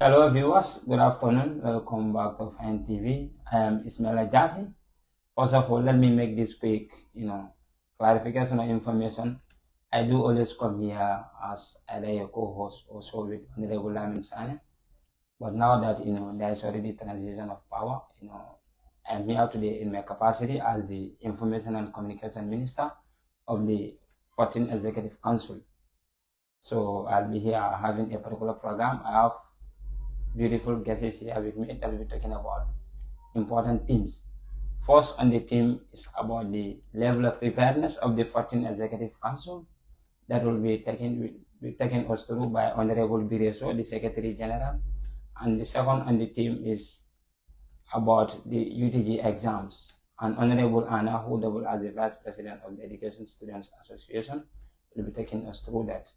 Hello viewers, good afternoon. Welcome back to Fine TV. I am Ismail Jasi. First of all, let me make this quick, clarification or information. I do always come here as either a co-host or so with Honorable Lamin Sane. But now that there is already transition of power, I'm here today in my capacity as the Information and Communication Minister of the 14th Executive Council. So I'll be here having a particular program. I have beautiful guests here with me that will be talking about important themes. First on the theme is about the level of preparedness of the 14th Executive Council that will be taken us through by Honorable Bireso, the Secretary General. And the second on the theme is about the UTG exams. And Honorable Anna, who double as the Vice President of the Education Students Association, will be taking us through that.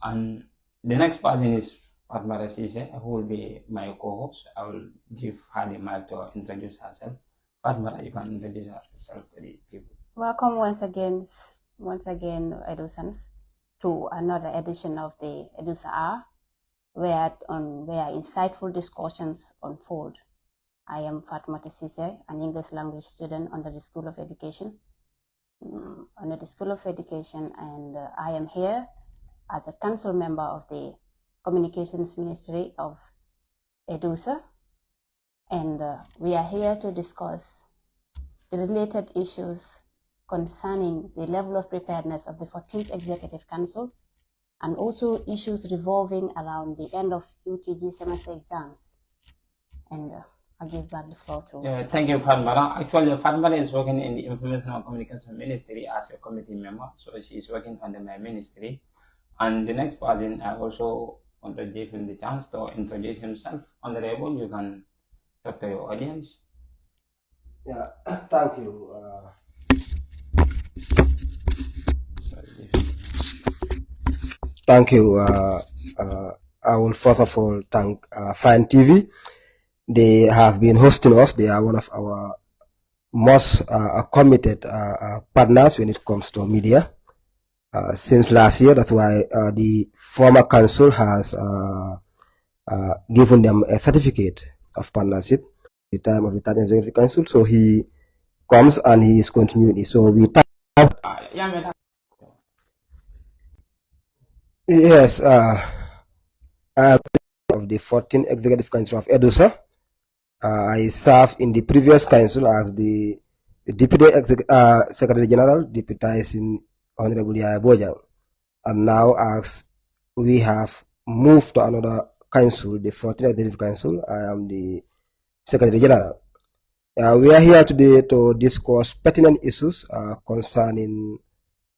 And the next person is Fatma Rasise, who will be my co-host. I will give her the mic to introduce herself. Fatma, you can introduce yourself to the people. Welcome once again, Edusans, to another edition of the Edusa Hour, where insightful discussions unfold. I am Fatma Tasise, an English language student under the School of Education. And I am here as a council member of the Communications Ministry of Edusa, and we are here to discuss the related issues concerning the level of preparedness of the 14th Executive Council, and also issues revolving around the end of UTG semester exams. And I'll give back the floor to... Thank you, Fatma. Actually, Fatma is working in the Information and Communication Ministry as a committee member, so she is working under my ministry. And the next person, I also want to give him the chance to introduce himself. Honorable, you can talk to your audience. Yeah, thank you. Thank you. I will first of all thank Fine TV. They have been hosting us. They are one of our most committed partners when it comes to media. Since last year, that's why the former council has given them a certificate of partnership at the time of the 13th Executive Council. So he comes and he is continuing. So we thank. Yes, of the 14th Executive Council of Edusa. I served in the previous council as the Deputy Secretary General, deputizing Honorable Yaya Bojang. And now, as we have moved to another council, the 14th Executive Council, I am the Secretary General. We are here today to discuss pertinent issues concerning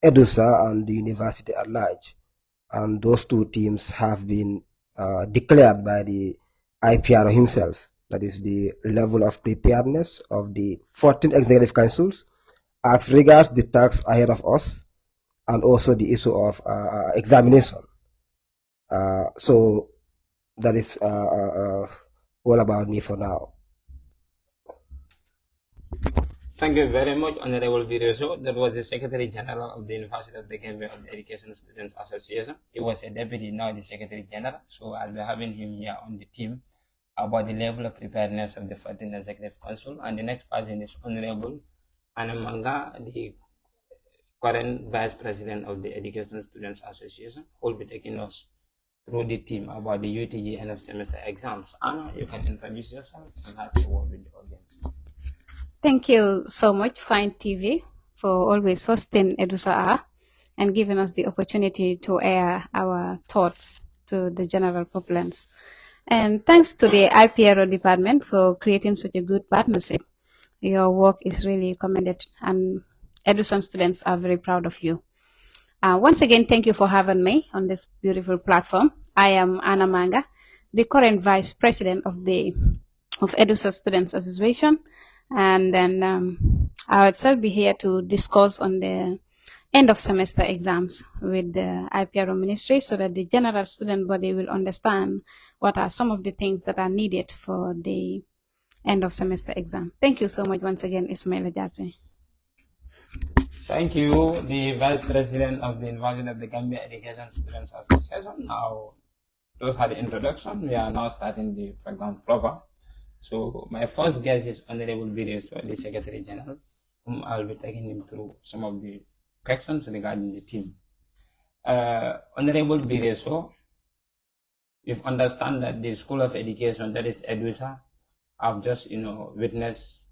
Edusa and the university at large. And those two teams have been declared by the IPR himself. That is the level of preparedness of the 14 executive councils as regards the tasks ahead of us, and also the issue of examination. So that is all about me for now. Thank you very much, Honorable Bireso. That was the Secretary General of the University of the Gambia of the Education Students Association. He was a deputy, now the Secretary General. So I'll be having him here on the team about the level of preparedness of the 14th Executive Council. And the next person is Honorable Anamanga, the current Vice President of the Education Students Association, who will be taking us through the team about the UTG end of semester exams. Anna, you can introduce yourself and have a word with the audience. Thank you so much, Fine TV, for always hosting Edusa and giving us the opportunity to air our thoughts to the general populace. And thanks to the IPRO department for creating such a good partnership. Your work is really commended, and Edusa students are very proud of you. Once again, thank you for having me on this beautiful platform. I am Anna Manga, the current Vice President of Edusa Students Association. And then I would still be here to discuss on the end of semester exams with the IPRO ministry, so that the general student body will understand what are some of the things that are needed for the end of semester exam. Thank you so much once again, Ismail Jasi. Thank you, the Vice President of the University of the Gambia Education Students Association. Now, those are the introduction. We are now starting the program proper. So my first guest is Honorable Bireso, the Secretary General, whom I'll be taking him through some of the questions regarding the team. Honorable Bireso, you've understand that the School of Education, that is Edusa, have just witnessed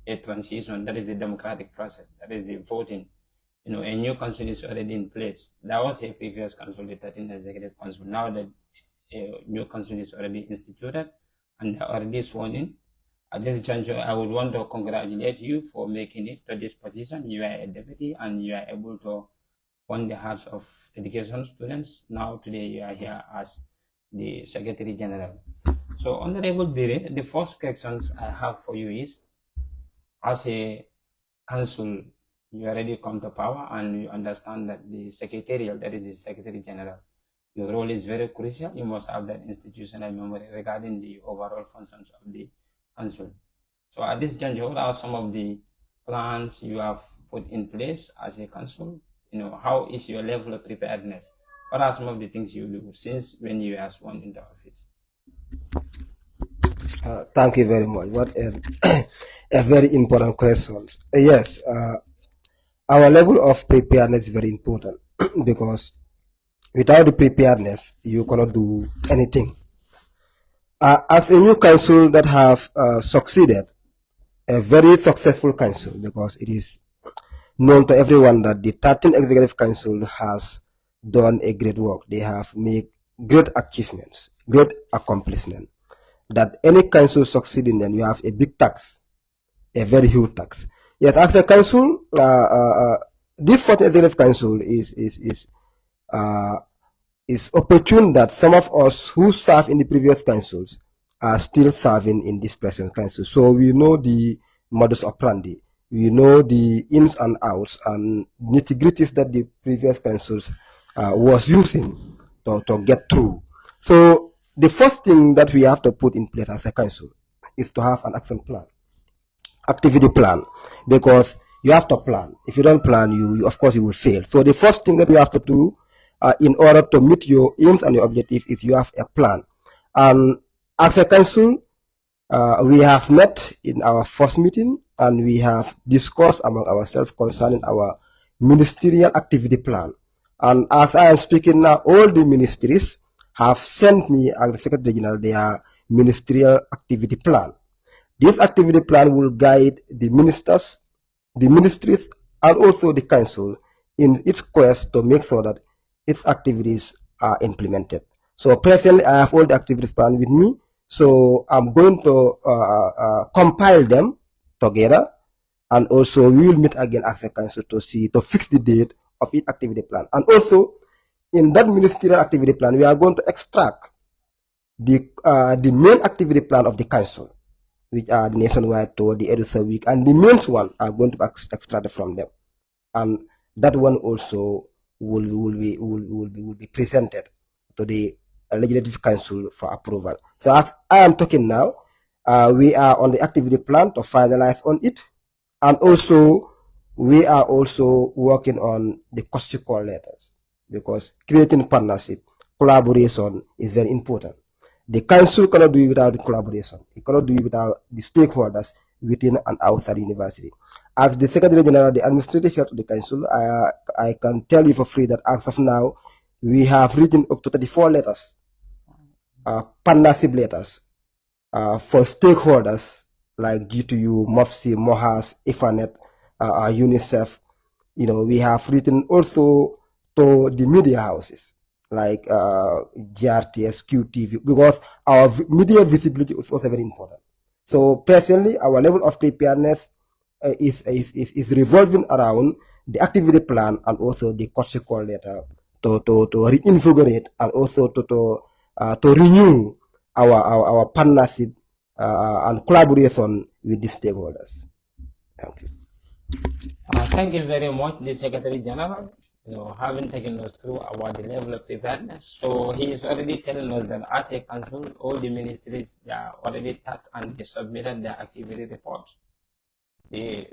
a transition. That is the democratic process. That is the voting. A new council is already in place. That was a previous council, the 13th Executive Council. Now that a new council is already instituted and already sworn in. At this juncture, I would want to congratulate you for making it to this position. You are a deputy and you are able to win the hearts of education students. Now today you are here as the Secretary General. So Honorable Bire, the first questions I have for you is, as a council, you already come to power and you understand that the secretarial, that is the Secretary General, your role is very crucial. You must have that institutional memory regarding the overall functions of the council. So at this juncture, what are some of the plans you have put in place as a council? How is your level of preparedness? What are some of the things you do since when you are sworn into office? Thank you very much. What a very important question. Yes, our level of preparedness is very important because without the preparedness, you cannot do anything. As a new council that have succeeded, a very successful council, because it is known to everyone that the 13th Executive Council has done a great work. They have made great achievements, great accomplishment. That any council succeeding, then you have a big tax, a very huge tax. Yes, as a council, this 14th Executive Council is opportune that some of us who serve in the previous councils are still serving in this present council. So we know the modus operandi, we know the ins and outs and nitty-gritties that the previous councils was using to get through. So the first thing that we have to put in place as a council is to have an action plan, activity plan, because you have to plan. If you don't plan, you of course you will fail. So the first thing that you have to do in order to meet your aims and your objectives is you have a plan. And as a council, we have met in our first meeting and we have discussed among ourselves concerning our ministerial activity plan. And as I am speaking now, all the ministries have sent me as the Secretary General their ministerial activity plan. This activity plan will guide the ministers, the ministries, and also the council in its quest to make sure that its activities are implemented. So presently, I have all the activities plan with me. So I'm going to compile them together, and also we will meet again as a council to fix the date of each activity plan. And also in that ministerial activity plan, we are going to extract the main activity plan of the council, which are the nationwide tour, the Edusa week, and the main one are going to be extracted from them, and that one also will be presented to the legislative council for approval. So as I am talking now, we are on the activity plan to finalize on it, and also we are also working on the call letters, because creating partnership, collaboration is very important. The council cannot do it without the collaboration. It cannot do it without the stakeholders within and outside the university. As the Secretary General, the administrative head of the council, I can tell you for free that as of now, we have written up to 34 letters, partnership letters, for stakeholders like GTU, MOFSI, MOHAS, IFANET, UNICEF. We have written also to the media houses like GRTS, QTV, because our media visibility is also very important. So personally, our level of preparedness is revolving around the activity plan and also the call letter to reinvigorate and also to renew our partnership and collaboration with the stakeholders. Thank you. Thank you very much, the Secretary General, having taken us through about the level of preparedness. So he is already telling us that as a council, all the ministries, they are already tasked and they submitted their activity reports, the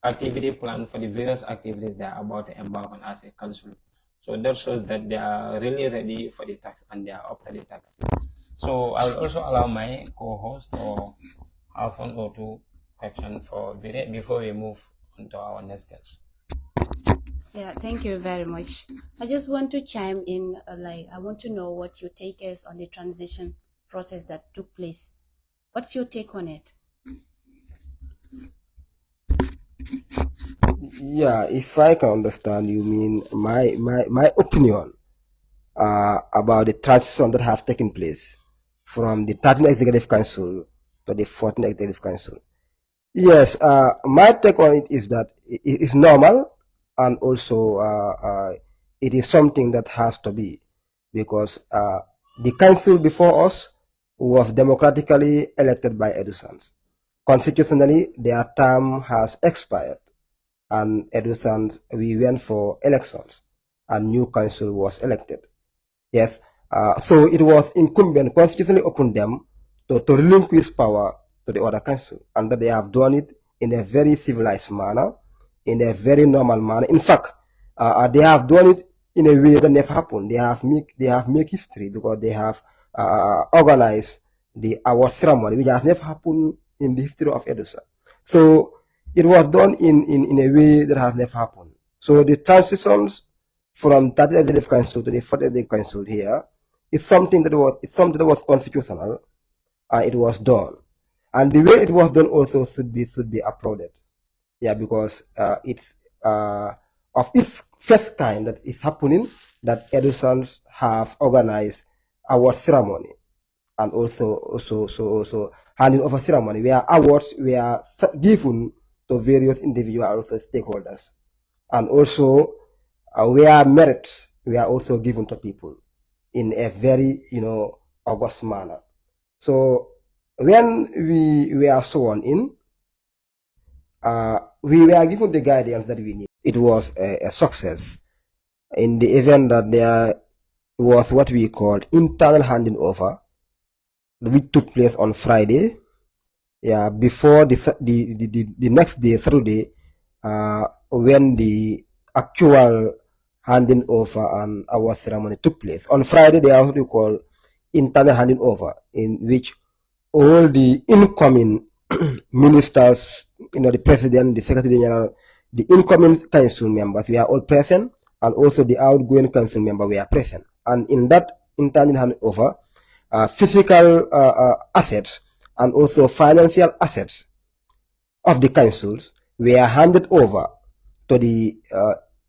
activity plan for the various activities they are about to embark on as a council. So that shows that they are really ready for the task and they are up to the task. So I'll also allow my co-host or have one or two questions for Bire before we move on to our next guest. Yeah, thank you very much. I just want to chime in, I want to know what your take is on the transition process that took place. What's your take on it? Yeah, if I can understand, you mean my opinion about the transition that has taken place from the 13th Executive Council to the 14th Executive Council. Yes, my take on it is that it is normal, and also it is something that has to be, because the council before us was democratically elected by Edusans. Constitutionally, their term has expired, and Edusans, we went for elections, and new council was elected. Yes, so it was incumbent constitutionally upon them to relinquish power to the other council, and that they have done it in a very civilized manner, in a very normal manner. In fact, they have done it in a way that never happened. They have made history, because they have organized the award ceremony, which has never happened in the history of Edusa. So it was done in a way that has never happened. So the transitions from 30th Executive Council to the 40th Executive Council here, it's something that was constitutional, and it was done. And the way it was done also should be applauded. Yeah, because it's of its first kind that is happening, that Edusans have organized award ceremony, and also handing over ceremony where awards were given to various individual and also stakeholders, and also where merits were also given to people in a very august manner. So when we were sworn in, we were given the guidance that we need. It was a success in the event that there was what we called internal handing over, which took place on Friday. Yeah, before the next day, Saturday, when the actual handing over and our ceremony took place. On Friday, they are what we call internal handing over, in which all the incoming ministers, the president, the secretary general, the incoming council members, we are all present, and also the outgoing council member we are present. And in that internal handover, physical assets and also financial assets of the councils were handed over to the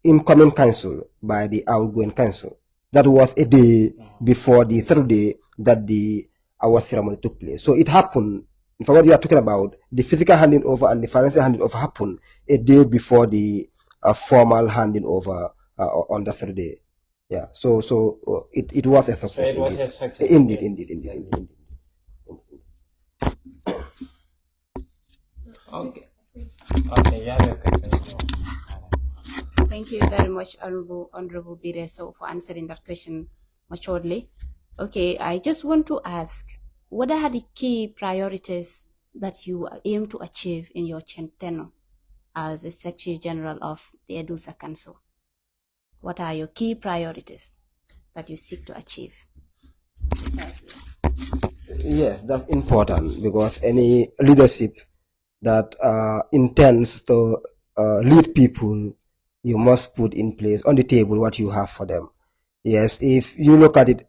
incoming council by the outgoing council. That was a day before the third day that the our ceremony took place. So it happened. For what you are talking about, the physical handing over and the financial handing over happened a day before the formal handing over on the third day. Yeah. So it was a success. So it was a success. Indeed. Okay. Okay, you have a question. Thank you very much, Honorable Bireso, for answering that question maturely. Okay, I just want to ask, what are the key priorities that you aim to achieve in your tenure as the Secretary General of the Edusa Council? What are your key priorities that you seek to achieve? Precisely. Yes, that's important, because any leadership that intends to lead people, you must put in place on the table what you have for them. Yes, if you look at it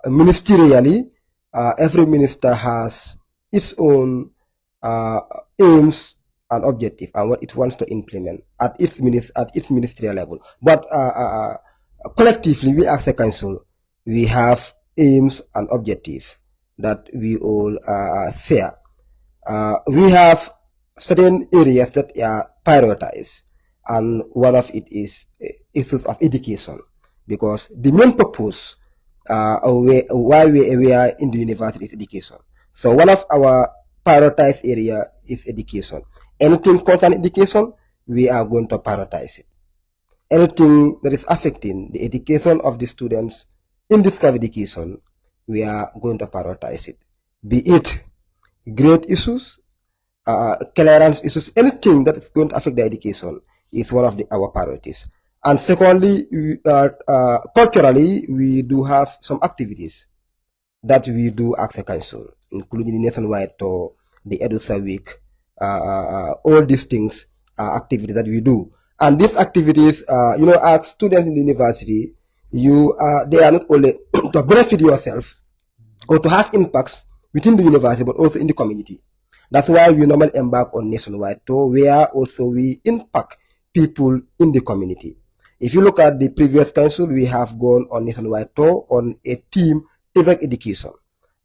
ministerially, every minister has its own aims and objective and what it wants to implement at its ministerial level. But collectively, we as a council, we have aims and objectives that we all share. We have certain areas that are prioritized, and one of it is issues of education, because the main purpose why we are in the university is education. So one of our prioritized area is education. Anything concerning education, we are going to prioritize it. Anything that is affecting the education of the students in this kind of education, we are going to prioritize it. Be it grade issues, clearance issues, anything that is going to affect the education is one of our priorities. And secondly, culturally, we do have some activities that we do as a council, including the nationwide tour, the Edusa Week, all these things are activities that we do. And these activities, as students in the university, they are not only to benefit yourself or to have impacts within the university, but also in the community. That's why we normally embark on nationwide tour, where also we impact people in the community. If you look at the previous council, we have gone on nationwide tour on a team, civic education.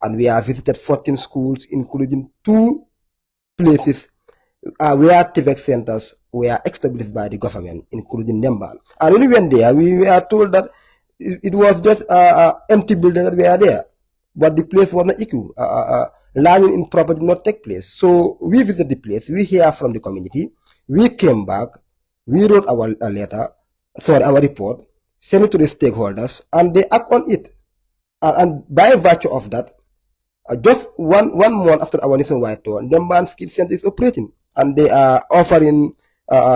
And we have visited 14 schools, including 2 places where TVEC centers were established by the government, including Nemban. And when we went there, we were told that it was just empty buildings that were there, but the place was not equal. Learning in proper did not take place. So we visited the place, we hear from the community, we came back, we wrote our our report, sent it to the stakeholders, and they act on it. And by virtue of that, just one month after our nationwide tour, Nemban Skill Center is operating, and they are offering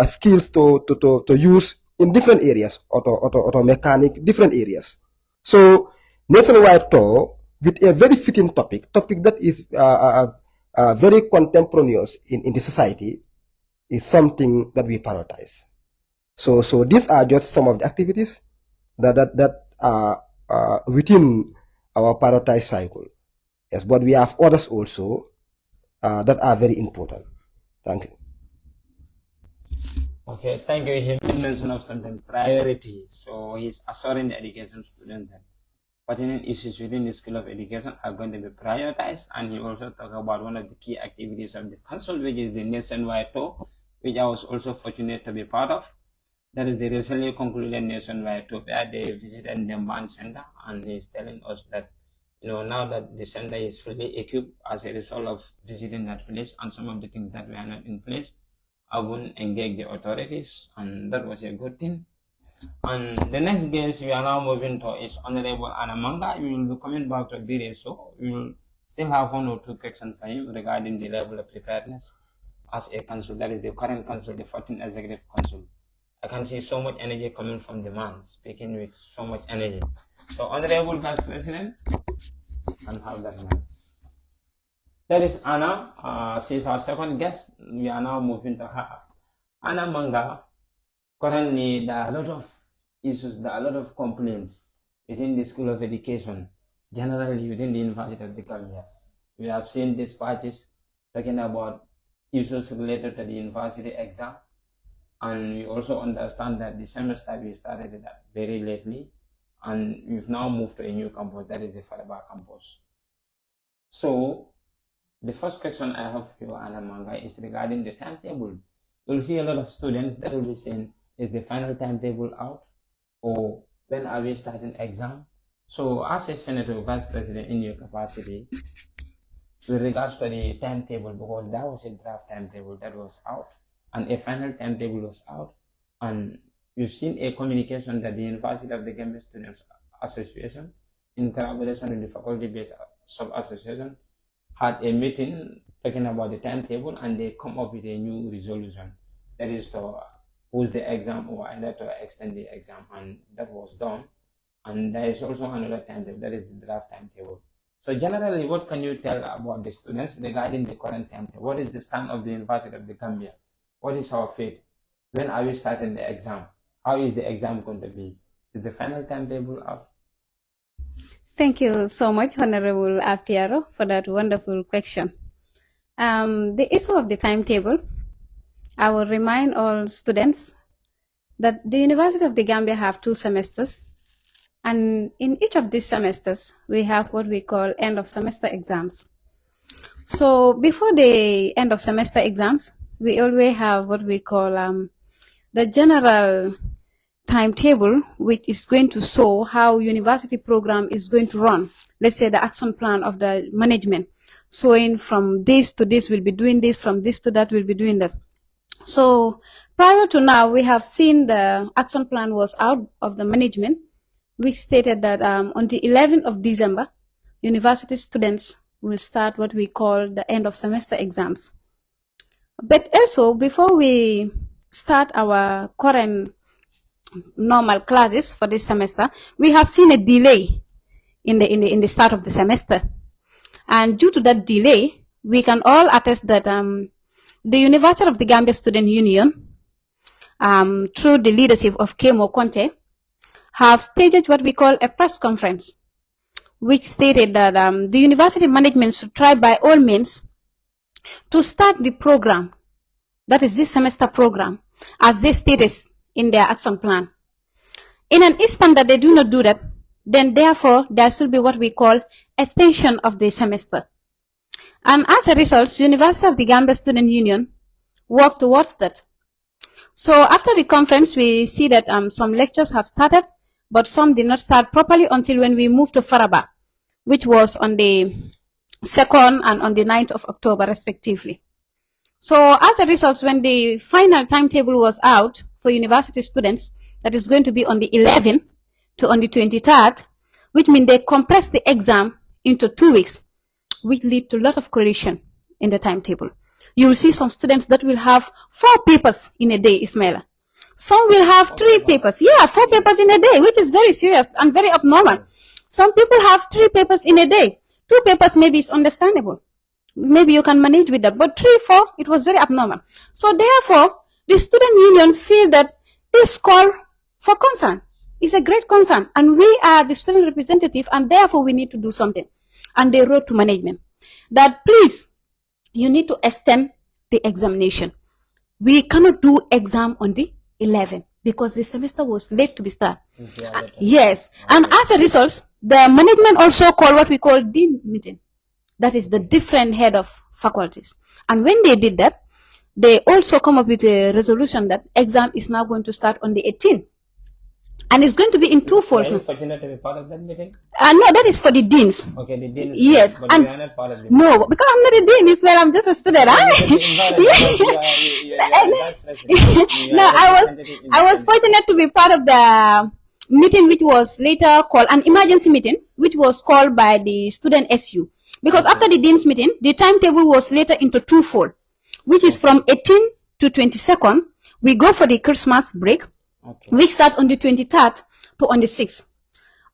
skills to use in different areas, auto mechanic, different areas. So nationwide tour with a very fitting topic that is very contemporaneous in the society, is something that we prioritize. So these are just some of the activities that are within our prioritized cycle. Yes, but we have others also that are very important. Thank you. Okay, thank you. He mentioned of something priority. So he's assuring the education students that pertinent issues within the School of Education are going to be prioritized. And he also talked about one of the key activities of the council, which is the nationwide tour, which I was also fortunate to be part of. That is the recently concluded nationwide tour where they visited the Nemban Center, and he's telling us that now that the center is fully equipped as a result of visiting that place, and some of the things that were not in place, I won't engage the authorities, and that was a good thing. And the next guest we are now moving to is Honorable Anamanga. We will be coming back to Bire, so we will still have 1 or 2 questions for him regarding the level of preparedness as a council. That is the current council, the 14th Executive Council. I can see so much energy coming from the man, speaking with so much energy. So, Honorable Vice President, and have that man. That is Anna. She's our second guest. We are now moving to her. Anna Manga. Currently, there are a lot of issues, there are a lot of complaints within the School of Education, generally within the University of the Gambia. We have seen dispatches talking about issues related to the university exam, and we also understand that the semester we started it very lately, and we've now moved to a new campus, that is the Faraba campus. So, the first question I have for you, Anna Manga, is regarding the timetable. You'll see a lot of students that will be saying, is the final timetable out, or when are we starting exam? So as a senator vice president in your capacity, with regards to the timetable, because that was a draft timetable that was out, and a final timetable was out, and you've seen a communication that the University of the Gambia Students Association, in collaboration with the faculty-based sub-association, had a meeting talking about the timetable, and they come up with a new resolution, that is to post the exam or either to extend the exam, and that was done. And there is also another timetable, that is the draft timetable. So generally, what can you tell about the students regarding the current timetable? What is the stand of the University of the Gambia? What is our fate? When are we starting the exam? How is the exam going to be? Is the final timetable out? Thank you so much, Honorable Apiaro, for that wonderful question. The issue of the timetable, I will remind all students that the University of the Gambia have 2 semesters, and in each of these semesters, we have what we call end of semester exams. So before the end of semester exams, we always have what we call the general timetable, which is going to show how university program is going to run. Let's say the action plan of the management, showing from this to this, we'll be doing this, from this to that, we'll be doing that. So prior to now, we have seen the action plan was out of the management, which stated that on the 11th of December, university students will start what we call the end of semester exams. But also, before we start our current normal classes for this semester, we have seen a delay in the start of the semester. And due to that delay, we can all attest that the University of the Gambia Student Union, through the leadership of Kemo Conte, have staged what we call a press conference, which stated that the university management should try by all means to start the program, that is this semester program, as they stated in their action plan. In an instant that they do not do that, then therefore there should be what we call extension of the semester. And as a result, University of the Gambia Student Union worked towards that. So after the conference, we see that some lectures have started, but some did not start properly until when we moved to Faraba, which was on the 2nd and on the 9th of October, respectively. So as a result, when the final timetable was out for university students, that is going to be on the 11th to on the 23rd, which means they compressed the exam into 2 weeks, which lead to a lot of collision in the timetable. You will see some students that will have 4 papers in a day, Ismaila. Some will have 3 papers. Yeah, 4 papers in a day, which is very serious and very abnormal. Some people have 3 papers in a day. 2 papers maybe is understandable. Maybe you can manage with that. But 3, 4, it was very abnormal. So therefore, the student union feel that this call for concern is a great concern. And we are the student representative, and therefore we need to do something. And they wrote to management that please, you need to extend the examination. We cannot do exam on the 11th because the semester was late to be started. Yes. And as a result, the management also called what we call dean meeting. That is the different head of faculties. And when they did that, they also come up with a resolution that exam is now going to start on the 18th. And it's going to be in 2 folds. Are you fortunate to be part of that meeting? No, that is for the deans. Okay, the deans. Yes. But you are not part of the meeting. No, because I'm not a dean. It's where I'm just a student. No, I was fortunate to be part of the meeting, which was later called an emergency meeting, which was called by the student SU. Because after the dean's meeting, the timetable was later into 2-fold, which is from 18 to 22nd. We go for the Christmas break. Okay. We start on the 23rd to on the 6th,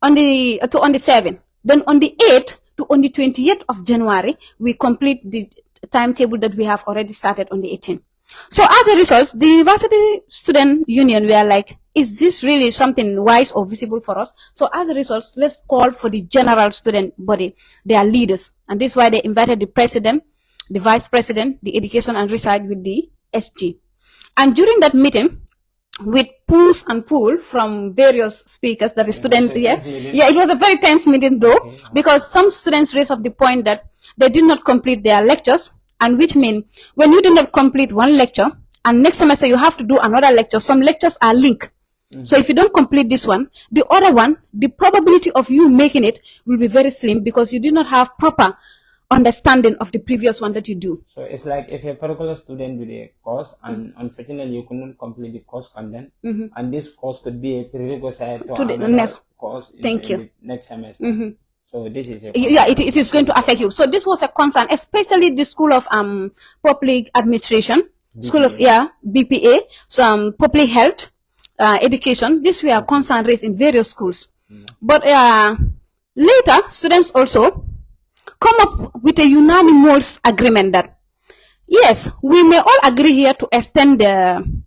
on the 7th. Then on the 8th to on the 28th of January, we complete the timetable that we have already started on the 18th. So as a result, the University Student Union were like, is this really something wise or visible for us? So as a result, let's call for the general student body, their leaders. And this is why they invited the president, the vice president, the education and research with the SG. And during that meeting, with push and pull from various speakers that the student, yes. Yeah, it was a very tense meeting though, okay. Because some students raised up the point that they did not complete their lectures, and which means when you do not complete one lecture, and next semester you have to do another lecture, some lectures are linked. So if you don't complete this one, the other one, the probability of you making it will be very slim because you do not have proper understanding of the previous one that you do. So it's like if a particular student with a course and unfortunately you couldn't complete the course content, and this course could be a prerequisite to the next course in the next semester. So this is it is going to affect you. So this was a concern, especially the School of Public Administration, BPA. School of BPA, so public health, education. This were concern raised in various schools. But later, students also come up with a unanimous agreement that, yes, we may all agree here to extend the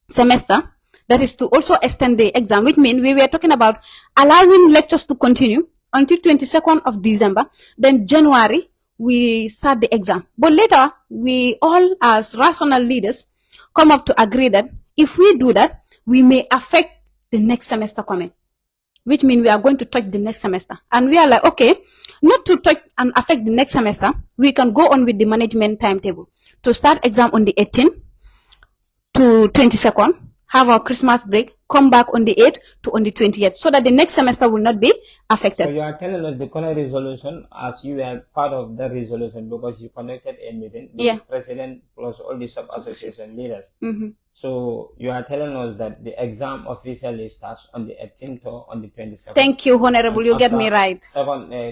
semester, that is to also extend the exam, which means we were talking about allowing lectures to continue until 22nd of December, then January, we start the exam. But later, we all as rational leaders come up to agree that if we do that, we may affect the next semester coming, which means we are going to touch the next semester. And we are like, okay, not to touch and affect the next semester, we can go on with the management timetable to start exam on the 18th to 22nd, have our Christmas break, come back on the 8th to on the 20th, so that the next semester will not be affected. So you are telling us the current resolution, as you were part of the resolution because you conducted a meeting with the president plus all the sub-association leaders. So you are telling us that the exam officially starts on the 18th or on the 27th. Thank you, Honorable. You get me right.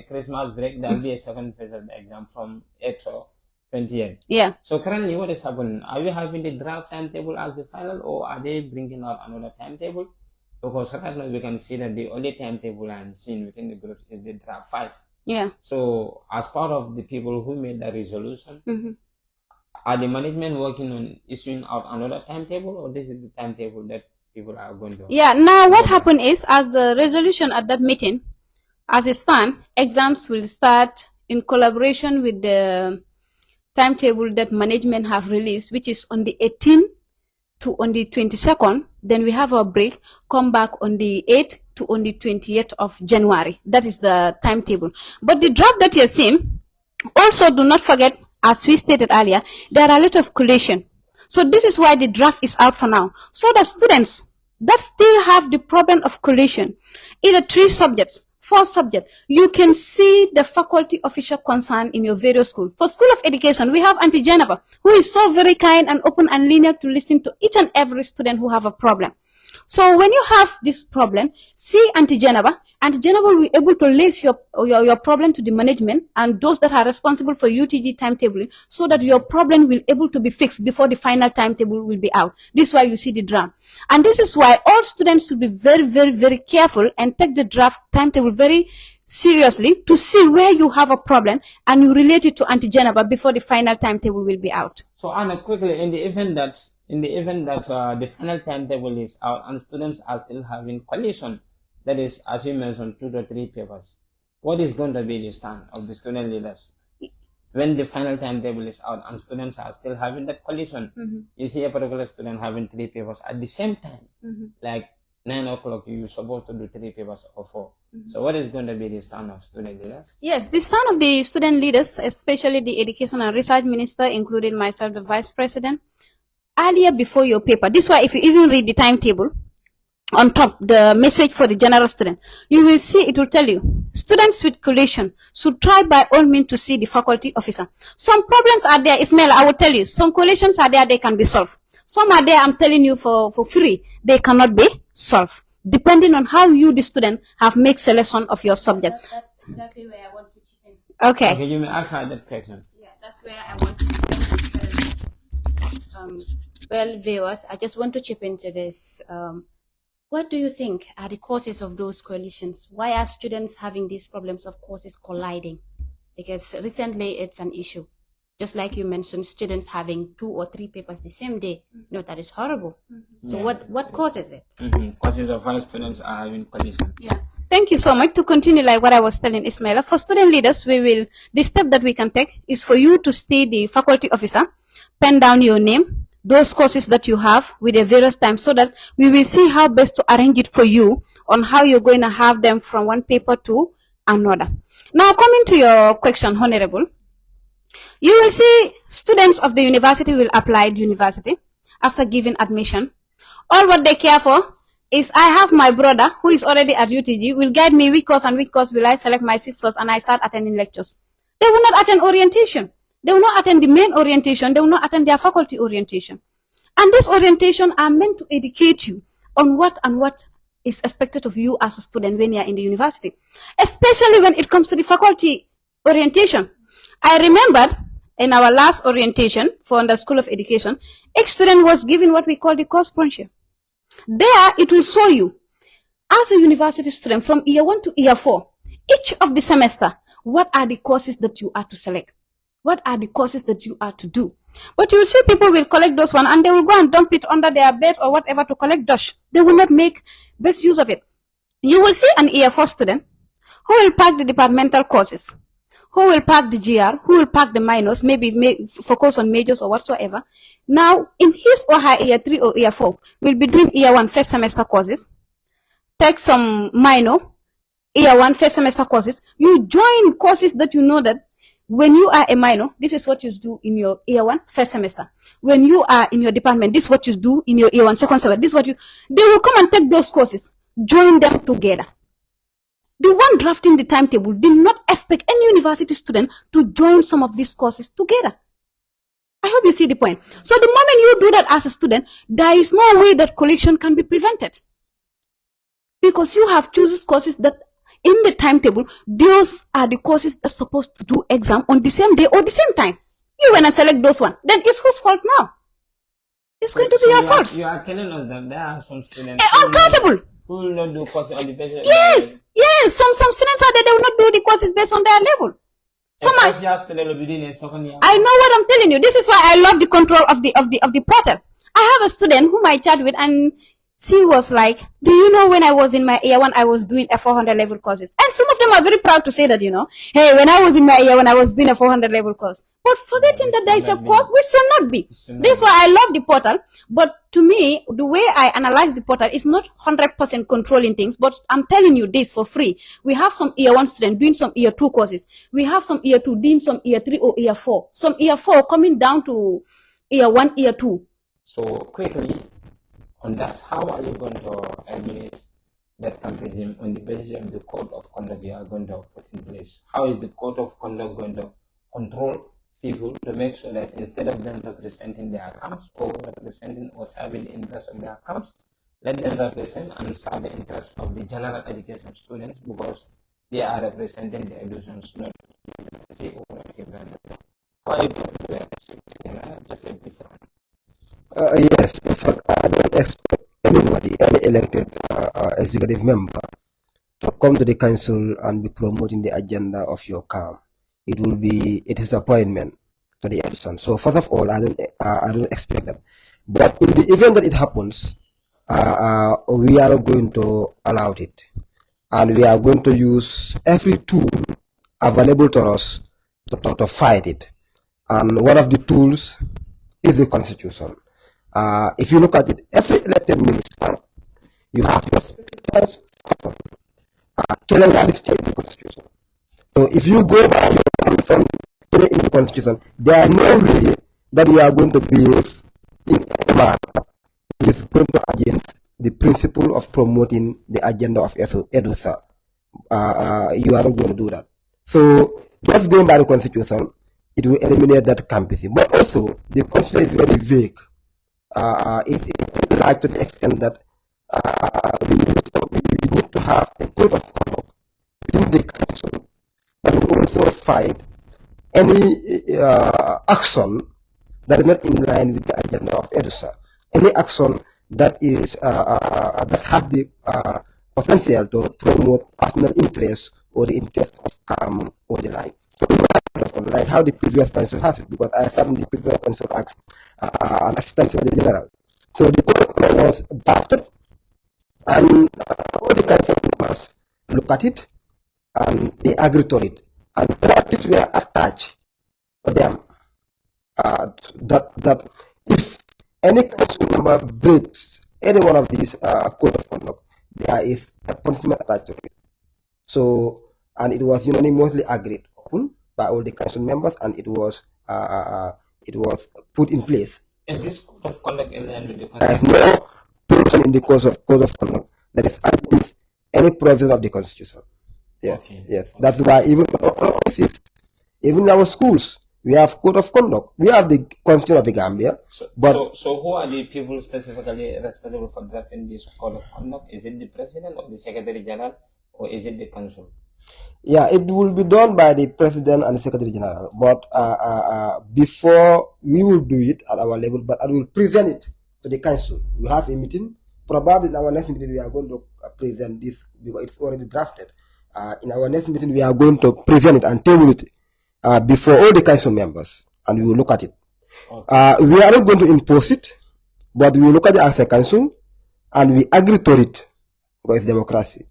Christmas break, there will be a second phase of the exam from 8th or 20th. Yeah. So currently, what is happening? Are we having the draft timetable as the final, or are they bringing out another timetable? Because right now we can see that the only timetable I'm seeing within the group is the draft 5. Yeah. So as part of the people who made that resolution, are the management working on issuing out another timetable, or this is the timetable that people are going to? Yeah. Now what happened is, as the resolution at that meeting, as it stands, exams will start in collaboration with the timetable that management have released, which is on the 18th to on the 22nd. Then we have a break, come back on the 8th to on the 20th of January. That is the timetable. But the draft that you're seeing, also do not forget, as we stated earlier, there are a lot of collation. So this is why the draft is out for now. So the students that still have the problem of collation, either 3 subjects, 4 subjects, you can see the faculty official concerned in your various school. For School of Education, we have Auntie Jennifer, who is so very kind and open and lenient to listen to each and every student who have a problem. So when you have this problem, see Auntie Geneva, and Geneva will be able to list your problem to the management and those that are responsible for UTG timetable, so that your problem will able to be fixed before the final timetable will be out. This is why you see the draft. And this is why all students should be very, very, very careful and take the draft timetable very seriously to see where you have a problem and you relate it to Auntie Geneva before the final timetable will be out. So Anna, quickly, in the event that the final timetable is out and students are still having collision, that is, as you mentioned, 2 to 3 papers, what is going to be the stand of the student leaders when the final timetable is out and students are still having that collision? You see a particular student having 3 papers at the same time, like 9 o'clock, you're supposed to do 3 papers or 4. So what is going to be the stand of student leaders? Yes, the stand of the student leaders, especially the Education and Research Minister, including myself, the Vice President, earlier before your paper. This is why if you even read the timetable, on top, the message for the general student, you will see it will tell you, students with collation should try by all means to see the faculty officer. Some problems are there, Ismail, I will tell you. Some collations are there, they can be solved. Some are there, I'm telling you, for free, they cannot be solved, depending on how you, the student, have made selection of your subject. That's exactly where I want to chip in. Okay. Okay, you may ask her that question. Yeah, that's where I want to chip in. Well, viewers, I just want to chip into this. What do you think are the causes of those collisions? Why are students having these problems of courses colliding? Because recently it's an issue. Just like you mentioned, students having 2 or 3 papers the same day. No, that is horrible. So what causes it? Causes of why students are having collision. Yeah. Thank you so much. To continue like what I was telling Ismaila, for student leaders, the step that we can take is for you to stay the faculty officer, pen down your name, those courses that you have with the various times, so that we will see how best to arrange it for you on how you're going to have them from one paper to another. Now, coming to your question, Honorable, you will see students of the university will apply to university after giving admission. All what they care for is, I have my brother who is already at UTG, will guide me which course and which course will I select my 6 course, and I start attending lectures. They will not attend orientation. They will not attend the main orientation. They will not attend their faculty orientation. And this orientation are meant to educate you on what is expected of you as a student when you are in the university, especially when it comes to the faculty orientation. I remember in our last orientation for the School of Education, each student was given what we call the course brochure. There, it will show you, as a university student, from year 1 to year 4, each of the semester, what are the courses that you are to select? What are the courses that you are to do? But you will see people will collect those one and they will go and dump it under their beds or whatever to collect dust. They will not make best use of it. You will see an year 4 student who will pack the departmental courses, who will pack the GR, who will pack the minors, maybe focus on majors or whatsoever. Now, in his or her year 3 or year 4, will be doing year 1 first semester courses, take some minor, year 1 first semester courses. You join courses that you know that when you are a minor, this is what you do in your year 1 first semester. When you are in your department, this is what you do in your year 1 second semester. This is what they will come and take those courses, join them together. The one drafting the timetable did not expect any university student to join some of these courses together. I hope you see the point. So the moment you do that as a student, there is no way that collection can be prevented. Because you have chosen courses that in the timetable, those are the courses that are supposed to do exam on the same day or the same time. You went and select those one. Then it's whose fault now? It's going to be your fault. You are telling us that there are some students. Accountable. Who will not do courses on the basis? Yes, yes. Some students are there, they will not do the courses based on their level. So I know what I'm telling you. This is why I love the control of the portal. I have a student whom I chat with, and she was like, do you know when I was in my year one, I was doing a 400 level courses? And some of them are very proud to say that, hey, when I was in my year one, I was doing a 400 level course. But forgetting that there is a course which should not be. That's why I love the portal. But to me, the way I analyze the portal is not 100% controlling things, but I'm telling you this for free. We have some year one students doing some year two courses. We have some year two doing some year three or year four. Some year four coming down to year one, year two. So quickly, on that, how are you going to eliminate that campism on the basis of the code of conduct you are going to put in place? How is the code of conduct going to control people to make sure that instead of them representing their camps or representing or serving the interests of their camps, let them represent and serve the interests of the general education students, because they are representing the educations, not the or how are you going to do that? Just a different. Yes, in fact, I don't expect anybody, any elected executive member, to come to the council and be promoting the agenda of your camp. It will be a disappointment to the Edison. So first of all, I don't expect that. But in the event that it happens, we are going to allow it, and we are going to use every tool available to us to fight it. And one of the tools is the Constitution. If you look at it, every elected minister, you have your specialized person clearly state the Constitution. So if you go by your consent in the Constitution, there is no way that you are going to behave in a manner which is going to against the principle of promoting the agenda of Edusa. You are not going to do that. So just going by the Constitution, it will eliminate that campism. But also, the Constitution is very vague. It like to the extent that we need to have a code of conduct within the council that will also fight any action that is not in line with the agenda of Edusa. Any action that is that has the potential to promote personal interests or the interests of CAM or the like. So like how the previous council has it, because I sat in the previous council as an assistant secretary general. So the code was drafted, and all the council members look at it and they agree to it, and practice were attached to them. That if any council member breaks any one of these code of conduct, there is a punishment attached to it. So, and it was unanimously agreed upon by all the council members, and it was put in place. Is this code of conduct in line with the Constitution? There is no provision in the code of conduct that is against any provision of the Constitution. Yes, okay. Yes. Okay. That's why even in our schools, we have code of conduct. We have the Constitution of the Gambia. So who are the people specifically responsible for drafting this code of conduct? Is it the president or the secretary general, or is it the council? Yeah, it will be done by the president and the secretary general. But before we will do it at our level, but I will present it to the council. We'll have a meeting. Probably in our next meeting, we are going to present this because it's already drafted. In our next meeting, we are going to present it and table it before all the council members, and we will look at it. Okay. We are not going to impose it, but we will look at it as a council, and we agree to it because it's democracy.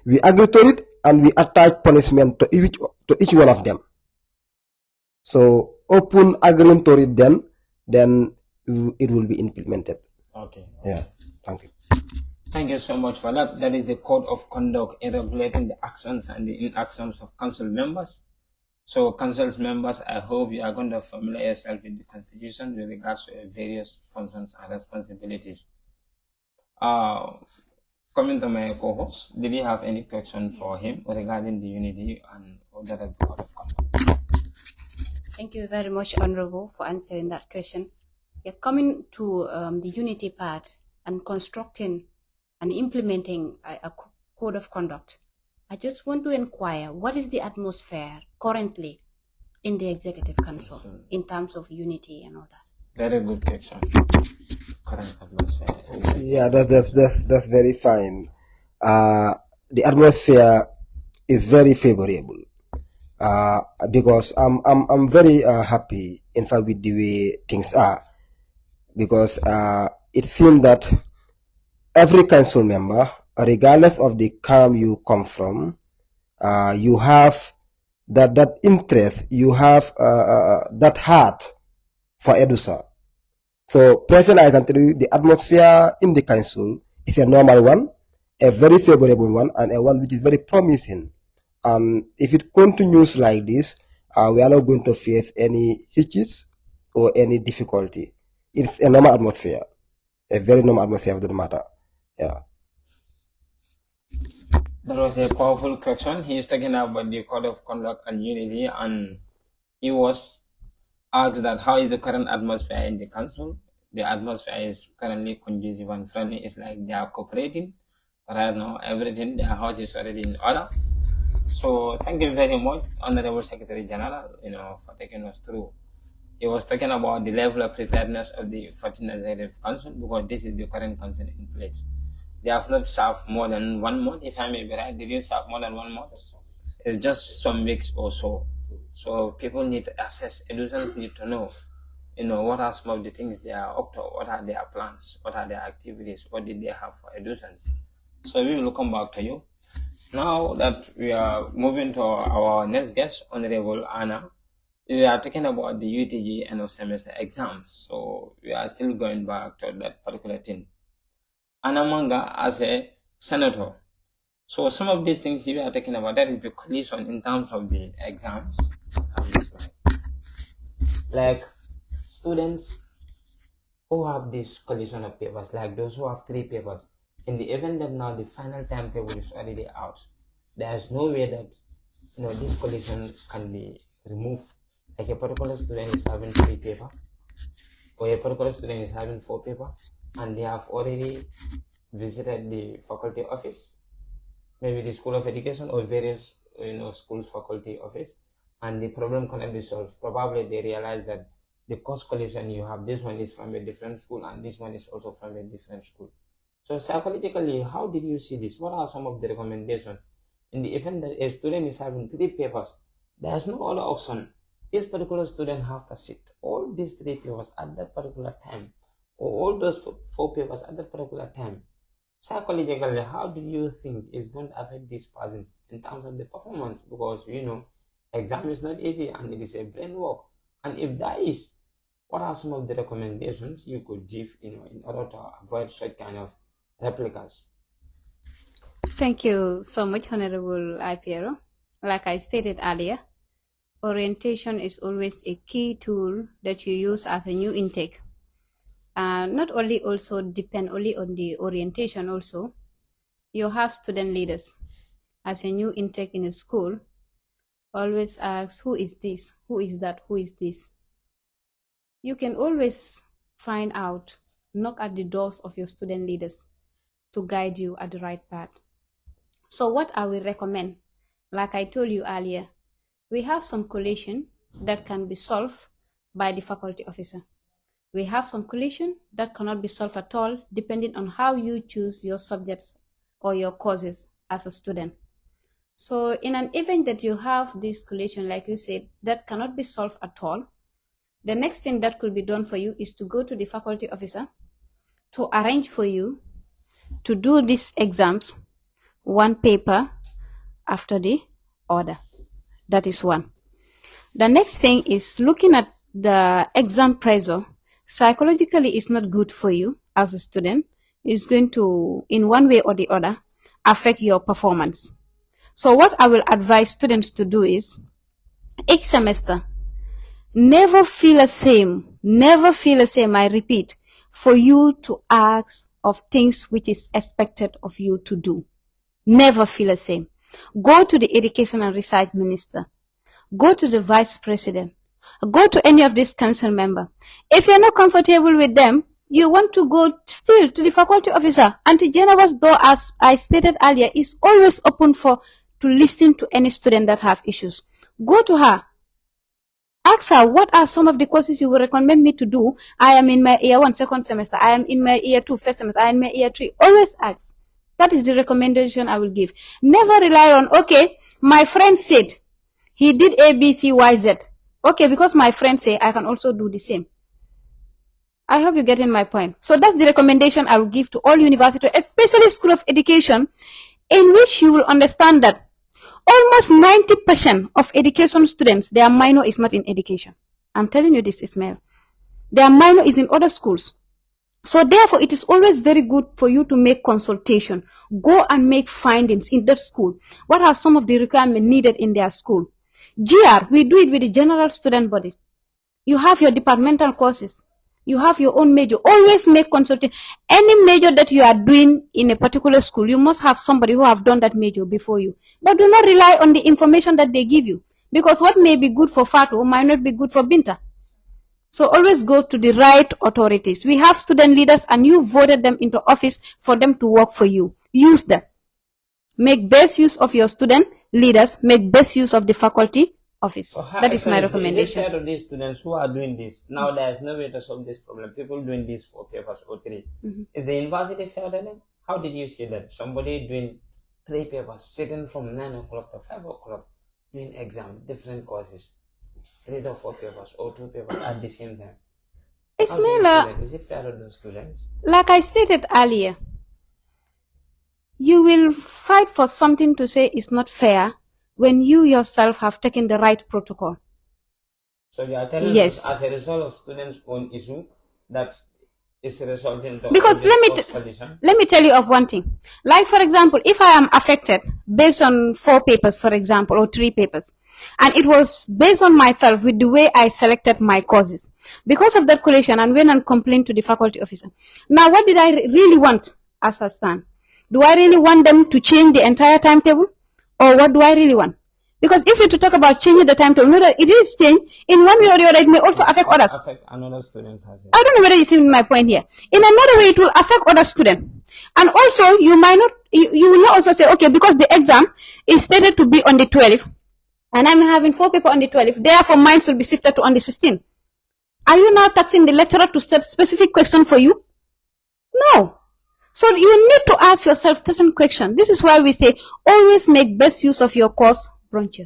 We agree to it, and we attach punishment to each one of them. So open agreement to it, then it will be implemented. Okay. Yeah. Thank you. Thank you so much for that. That is the code of conduct in regulating the actions and the inactions of council members. So council members, I hope you are going to familiarize yourself with the Constitution with regards to various functions and responsibilities. Coming to my co-host, did you have any question for him regarding the unity and other code of conduct? Thank you very much, Honorable, for answering that question. Yeah, coming to the unity part and constructing and implementing a code of conduct, I just want to inquire, what is the atmosphere currently in the Executive Council in terms of unity and all that? Very good question. Current atmosphere. Yeah, that's very fine. the atmosphere is very favorable. Because I'm very happy, in fact, with the way things are, because it seems that every council member, regardless of the camp you come from, you have that interest, you have that heart for Edusa. So, present, I can tell you the atmosphere in the council is a normal one, a very favorable one, and a one which is very promising. And if it continues like this, we are not going to face any hitches or any difficulty. It's a normal atmosphere, a very normal atmosphere of the matter. Yeah. That was a powerful question. He is talking about the code of conduct and unity, and he was asked that how is the current atmosphere in the council. The atmosphere is currently conducive and friendly. It's like they are cooperating. Right now, everything, their house is already in order. So thank you very much, Honorable Secretary General, for taking us through. He was talking about the level of preparedness of the 14th Executive Council, because this is the current council in place. They have not served more than 1 month, if I may be right. Did you serve more than 1 month? It's just some weeks or so. So people need to assess, Edusans need to know, what are some of the things they are up to, what are their plans, what are their activities, what did they have for Edusans. So we will come back to you. Now that we are moving to our next guest, Honorable Anna, we are talking about the UTG end of semester exams. So we are still going back to that particular thing. Anna Manga as a senator. So some of these things we are talking about, that is the collision in terms of the exams. Like students who have this collision of papers, like those who have 3 papers, in the event that now the final timetable is already out, there is no way that this collision can be removed. Like a particular student is having 3 papers, or a particular student is having 4 papers, and they have already visited the faculty office, maybe the School of Education or various schools faculty office, and the problem cannot be solved. Probably they realize that the course collision you have, this one is from a different school and this one is also from a different school. So psychologically, how did you see this? What are some of the recommendations in the event that a student is having 3 papers? There's no other option. This particular student have to sit all these 3 papers at that particular time, or all those 4 papers at that particular time. Psychologically, how do you think is going to affect these persons in terms of the performance? Because exam is not easy and it is a brain work. And if that is, what are some of the recommendations you could give, in order to avoid such kind of replicas? Thank you so much, Honorable Ipiero. Like I stated earlier, orientation is always a key tool that you use as a new intake. Not only also depend only on the orientation, also you have student leaders. As a new intake in a school, always ask, who is this, who is that, who is this? You can always find out, knock at the doors of your student leaders to guide you at the right path. So what I will recommend, like I told you earlier, we have some collision that can be solved by the faculty officer. We have some collision that cannot be solved at all, depending on how you choose your subjects or your courses as a student. So in an event that you have this collision, like you said, that cannot be solved at all, the next thing that could be done for you is to go to the faculty officer to arrange for you to do these exams, 1 paper after the other. That is one. The next thing is looking at the exam pressure. Psychologically, it's not good for you as a student. It's going to, in one way or the other, affect your performance. So what I will advise students to do is, each semester, never feel the same, I repeat, for you to ask of things which is expected of you to do. Never feel the same. Go to the Education and Research Minister. Go to the Vice President. Go to any of these council member. If you're not comfortable with them, you want to go still to the faculty officer. Auntie Genevieve's door, as I stated earlier, is always open to listen to any student that have issues. Go to her. Ask her, what are some of the courses you would recommend me to do? I am in my year 1 second semester. I am in my year 2 first semester. I am in my year 3. Always ask. That is the recommendation I will give. Never rely on, okay, my friend said he did A, B, C, Y, Z. Okay, because my friend say, I can also do the same. I hope you're getting my point. So that's the recommendation I will give to all universities, especially School of Education, in which you will understand that almost 90% of education students, their minor is not in education. I'm telling you this, Ismail. Their minor is in other schools. So therefore, it is always very good for you to make consultation. Go and make findings in that school. What are some of the requirements needed in their school? GR, we do it with the general student body. You have your departmental courses. You have your own major. Always make consultation. Any major that you are doing in a particular school, you must have somebody who have done that major before you. But do not rely on the information that they give you. Because what may be good for Fatu might not be good for Binta. So always go to the right authorities. We have student leaders and you voted them into office for them to work for you. Use them. Make best use of your student leaders. Make best use of the faculty office. So that is my recommendation. Is it fair to these students who are doing this? Now there is no way to solve this problem. People doing this 4 papers or 3. Is the university fair to them? How did you see that? Somebody doing 3 papers, sitting from 9 o'clock to 5 o'clock, doing exam, different courses. 3 or 4 papers or 2 papers at the same time. Is it fair to those students? Like I stated earlier, you will fight for something to say is not fair when you yourself have taken the right protocol. So you are telling us as a result of students' own issue that is resulting to because let me tell you of one thing. Like for example, if I am affected based on 4 papers, for example, or 3 papers, and it was based on myself with the way I selected my courses, because of that collation, and went and complained to the faculty officer. Now, what did I really want as a stand? Do I really want them to change the entire timetable, or what do I really want? Because if you to talk about changing the timetable, know that it is changed in one way or the other. It may also affect others. Affect another students as well. I don't know whether you see my point here. In another way, it will affect other students, and also you might not. You will not also say, okay, because the exam is stated to be on the 12th, and I'm having 4 papers on the 12th. Therefore, mine will be shifted to on the 16th. Are you now taxing the lecturer to set specific question for you? No. So you need to ask yourself certain question. This is why we say always make best use of your course brochure.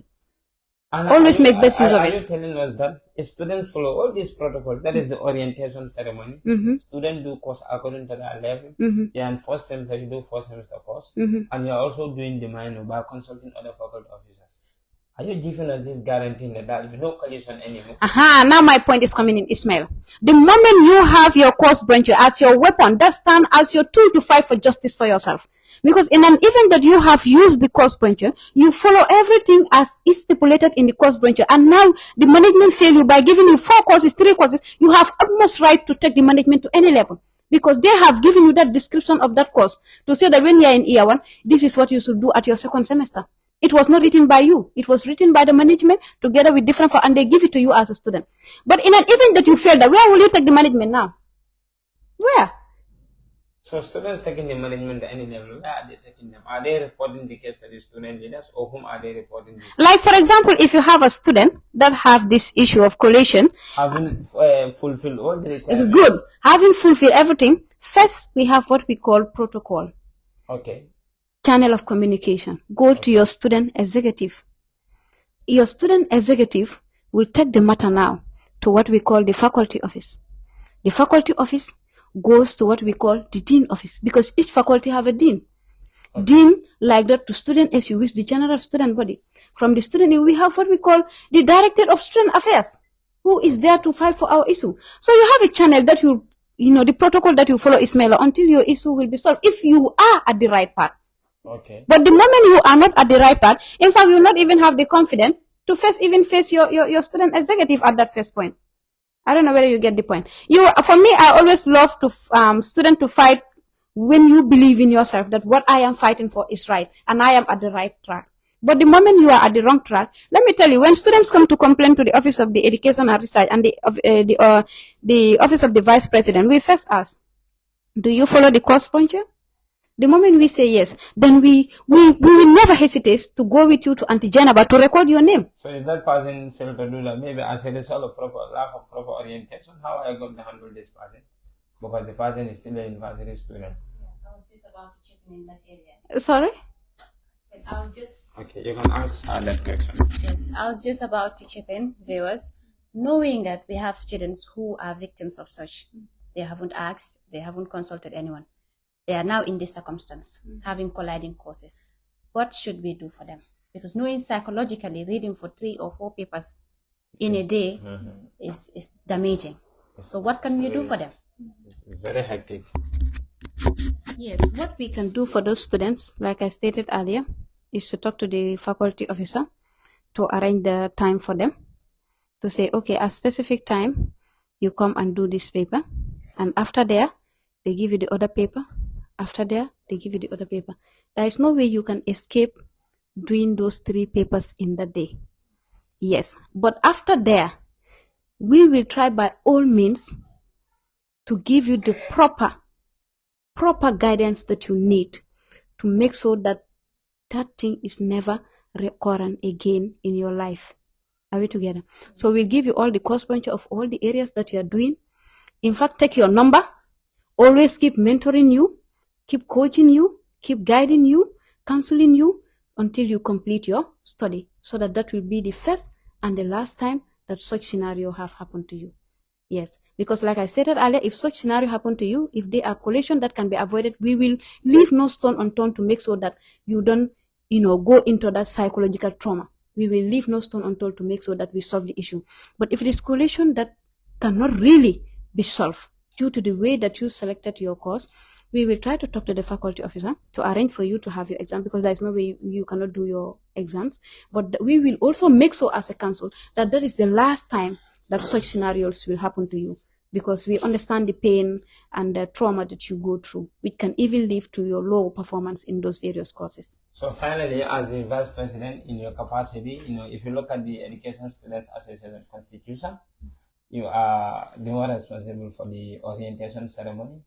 Always make best use of it. Are you telling us that if students follow all these protocols, that is the orientation ceremony, students do course according to their level, yeah, and first semester you do first semester course, and you're also doing the minor by consulting other faculty officers. Are you giving us this guarantee that there will be no collision anymore? Now my point is coming in, Ismail. The moment you have your course branch as your weapon, that stand as your tool to fight for justice for yourself. Because in an event that you have used the course branch, you follow everything as is stipulated in the course branch, and now the management fail you by giving you 4 courses, 3 courses, you have utmost right to take the management to any level. Because they have given you that description of that course to say that when you are in year 1, this is what you should do at your second semester. It was not written by you. It was written by the management together with different, and they give it to you as a student. But in an event that you fail, that where will you take the management now? Where? So students taking the management at any level, where are they taking them? Are they reporting the case to the student leaders, or whom are they reporting this? Like for example, if you have a student that have this issue of collation, having fulfilled all the requirements. Good. Having fulfilled everything, first we have what we call protocol. Okay. Channel of communication. Go to your student executive. Your student executive will take the matter now to what we call the faculty office. The faculty office goes to what we call the dean office, because each faculty have a dean. Okay. Dean like that to student SU, which the general student body. From the student, we have what we call the director of student affairs, who is there to fight for our issue. So you have a channel that you know, the protocol that you follow, Ismail, until your issue will be solved, if you are at the right path. Okay. But the moment you are not at the right path, in fact, you will not even have the confidence to face your student executive at that first point. I don't know whether you get the point. For me, I always love to student to fight when you believe in yourself that what I am fighting for is right and I am at the right track. But the moment you are at the wrong track, let me tell you, when students come to complain to the Office of the Education and Research and the Office of the Vice President, we first ask, do you follow the course pointer? The moment we say yes, then we will never hesitate to go with you to Anti-Geneva to record your name. So if that person failed to do that, maybe as a result of lack of proper orientation, how are you going to handle this person? Because the person is still a university student. was just about to chip in that area. Sorry? I was just... Okay, you can ask that question. Yes, I was just about to chip in, viewers. Knowing that we have students who are victims of such, they haven't asked, they haven't consulted anyone. They are now in this circumstance, having colliding courses. What should we do for them? Because knowing psychologically, reading for 3 or 4 papers in a day is damaging. So what can we do for them? It's very hectic. Yes, what we can do for those students, like I stated earlier, is to talk to the faculty officer to arrange the time for them, to say, okay, at specific time, you come and do this paper, and after there, they give you the other paper. After there, they give you the other paper. There is no way you can escape doing those 3 papers in the day. Yes, but after there, we will try by all means to give you the proper guidance that you need to make sure that that thing is never recurrent again in your life. Are we together? So we'll give you all the course bunch of all the areas that you are doing. In fact, take your number. Always keep mentoring you, keep coaching you, keep guiding you, counseling you until you complete your study, so that will be the first and the last time that such scenario have happened to you. Yes, because like I stated earlier, if such scenario happen to you, if there are collision that can be avoided, we will leave no stone unturned to make sure that you don't, go into that psychological trauma. We will leave no stone unturned to make sure that we solve the issue. But if it is collision that cannot really be solved due to the way that you selected your course, we will try to talk to the faculty officer to arrange for you to have your exam, because there is no way you cannot do your exams. But we will also make sure as a council that that is the last time that such scenarios will happen to you, because we understand the pain and the trauma that you go through, which can even lead to your low performance in those various courses. So finally, as the vice president in your capacity, if you look at the Education Students Association Constitution, you are the one responsible for the orientation ceremony.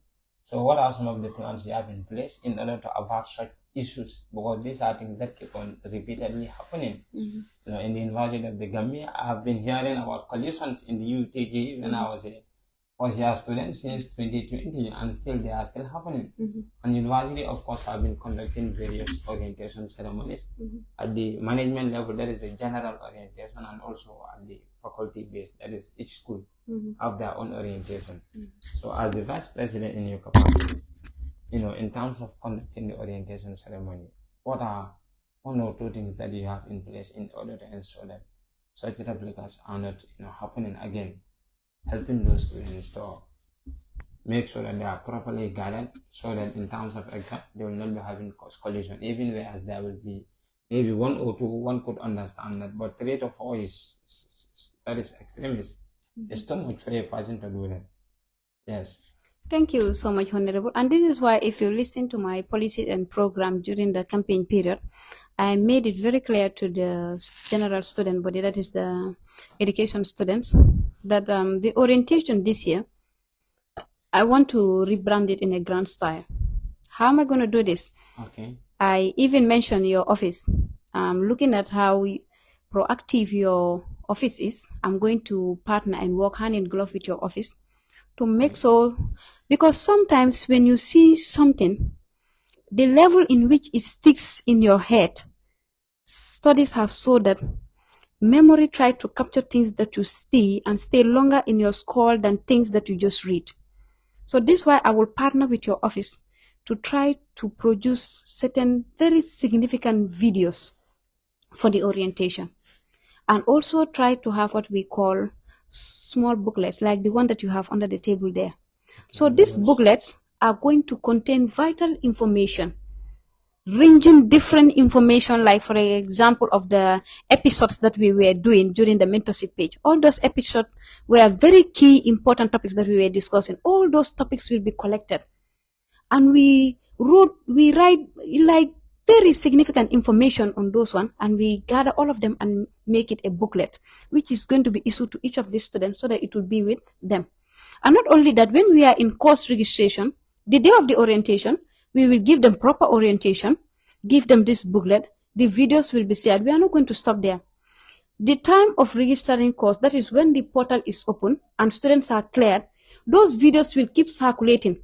So what are some of the plans you have in place in order to avert such issues? Because these are things that keep on repeatedly happening. In the environment of the Gambia, I have been hearing about collisions in the UTG when I was a first-year student since 2020, and still they are still happening. And university, of course, have been conducting various orientation ceremonies at the management level. That is the general orientation, and also at the faculty-based. That is, each school have their own orientation. So, as the vice president in your capacity, in terms of conducting the orientation ceremony, what are 1 or 2 things that you have in place in order to ensure that such replicas are not, happening again? Helping those students to make sure that they are properly guided, so that in terms of exam, they will not be having collision, even whereas there will be maybe 1 or 2, one could understand that, but 3 to 4 that is extremist. It's too much for a person to do that. Yes. Thank you so much, Honorable. And this is why, if you listen to my policy and program during the campaign period, I made it very clear to the general student body, that is the education students, that the orientation this year, I want to rebrand it in a grand style. How am I going to do this? Okay. I even mentioned your office. Looking at how proactive your office is, I'm going to partner and work hand in glove with your office to make so, because sometimes when you see something, the level in which it sticks in your head, studies have shown that memory tries to capture things that you see and stay longer in your skull than things that you just read. So this is why I will partner with your office to try to produce certain very significant videos for the orientation, and also try to have what we call small booklets like the one that you have under the table there. So these booklets are going to contain vital information, ranging different information, like for example of the episodes that we were doing during the mentorship page. All those episodes were very key important topics that we were discussing. All those topics will be collected, and we write like very significant information on those one, and we gather all of them and make it a booklet, which is going to be issued to each of these students so that it will be with them. And not only that, when we are in course registration, the day of the orientation, we will give them proper orientation, give them this booklet, the videos will be shared. We are not going to stop there. The time of registering course, that is when the portal is open and students are cleared, those videos will keep circulating.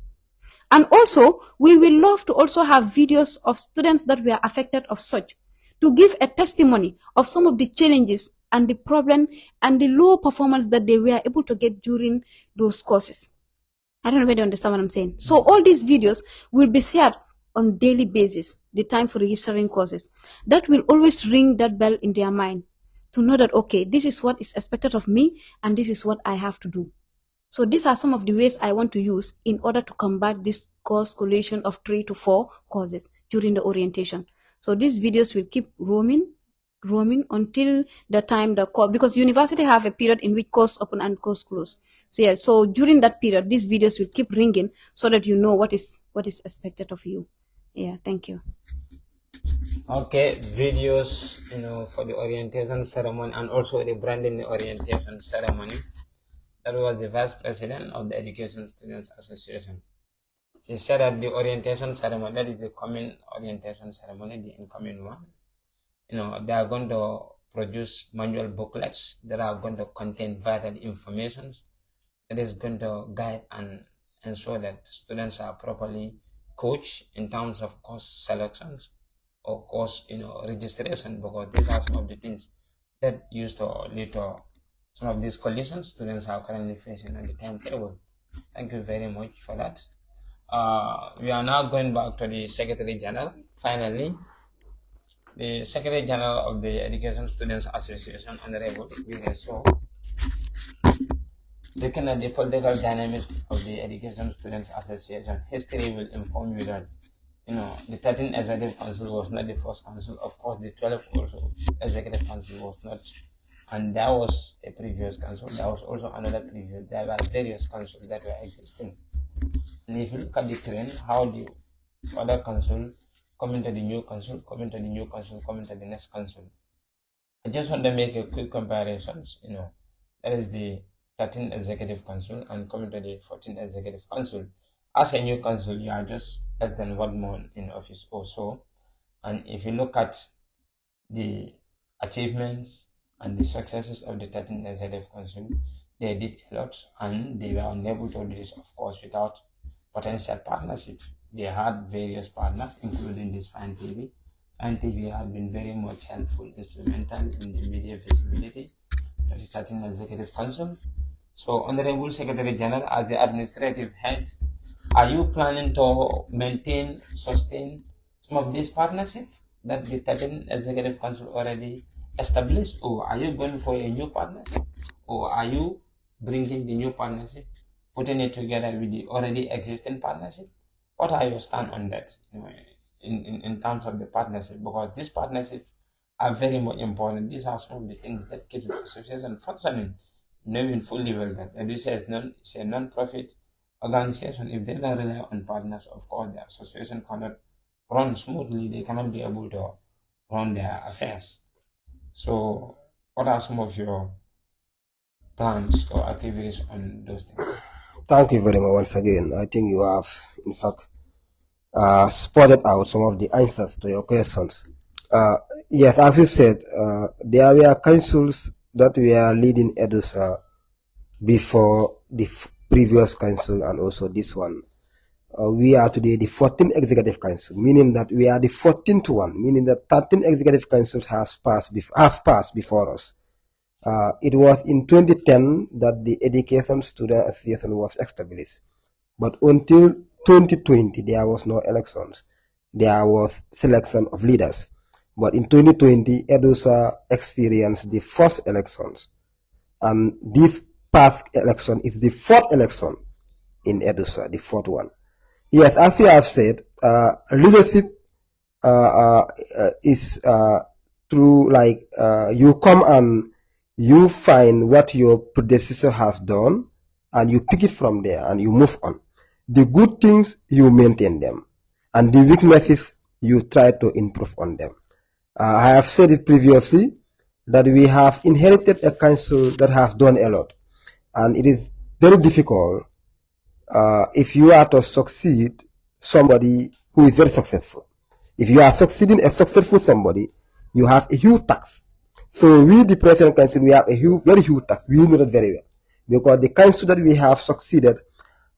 And also, we will love to also have videos of students that were affected of such, to give a testimony of some of the challenges and the problem and the low performance that they were able to get during those courses. I don't know whether you understand what I'm saying. So all these videos will be shared on daily basis, the time for registering courses. That will always ring that bell in their mind to know that, okay, this is what is expected of me and this is what I have to do. So these are some of the ways I want to use in order to combat this course collation of 3 to 4 courses during the orientation. So these videos will keep roaming until the time the course, because university have a period in which course open and course close. So yeah, so during that period, these videos will keep ringing so that you know what is expected of you. Yeah, thank you. Okay, videos, for the orientation ceremony and also the branding the orientation ceremony. That was the vice president of the Education Students Association. She said that the orientation ceremony, that is the coming orientation ceremony, the incoming one, they are going to produce manual booklets that are going to contain vital information that is going to guide and ensure that students are properly coached in terms of course selections or course registration, because these are some of the things that used to lead to some of these collisions students are currently facing on the timetable. Thank you very much for that. We are now going back to the Secretary General. Finally, the Secretary General of the Education Students Association, Honorable Edusa, looking at the political dynamics of the Education Students Association, history will inform you that the 13th Executive Council was not the first council. Of course, the 12th also Executive Council was not, and there was a previous council. There was also another previous. There were various councils that were existing. And if you look at the trend, how the other council come into the new council, come into the new council, come into the next council. I just want to make a quick comparisons. That is the 13th Executive Council and coming to the 14th Executive Council. As a new council, you are just less than 1 month in office or so. And if you look at the achievements and the successes of the 13th Executive Council, they did a lot and they were unable to do this, of course, without potential partnerships. They had various partners, including this Fine TV. Fine TV had been very much helpful, instrumental in the media visibility of the 13th Executive Council. So, Honorable Secretary General, as the administrative head, are you planning to maintain, sustain some of these partnerships that the 13th Executive Council already established, or are you going for a new partnership, or are you bringing the new partnership, putting it together with the already existing partnership? What are your stand on that, in terms of the partnership? Because these partnerships are very much important. These are some of the things that keep the association functioning, knowing fully well that Edusa is a non-profit organization. If they don't rely on partners, of course, the association cannot run smoothly. They cannot be able to run their affairs. So, what are some of your plans or activities on those things? Thank you very much once again. I think you have, in fact, spotted out some of the answers to your questions. Yes, as you said, there were councils that were leading Edusa before the previous council and also this one. We are today the 14th Executive Council, meaning that we are the 14th one, meaning that 13 Executive Councils have passed before us. It was in 2010 that the Education Student Association was established. But until 2020, there was no elections. There was selection of leaders. But in 2020, Edusa experienced the first elections. And this past election is the fourth election in Edusa, the fourth one. Yes, as you have said, leadership is through you come and you find what your predecessor has done and you pick it from there and you move on. The good things, you maintain them, and the weaknesses, you try to improve on them. I have said it previously that we have inherited a council that has done a lot, and it is very difficult if you are to succeed somebody who is very successful. If you are succeeding a successful somebody, you have a huge tax. So we, the President Council, we have a very huge tax. We know that very well, because the council that we have succeeded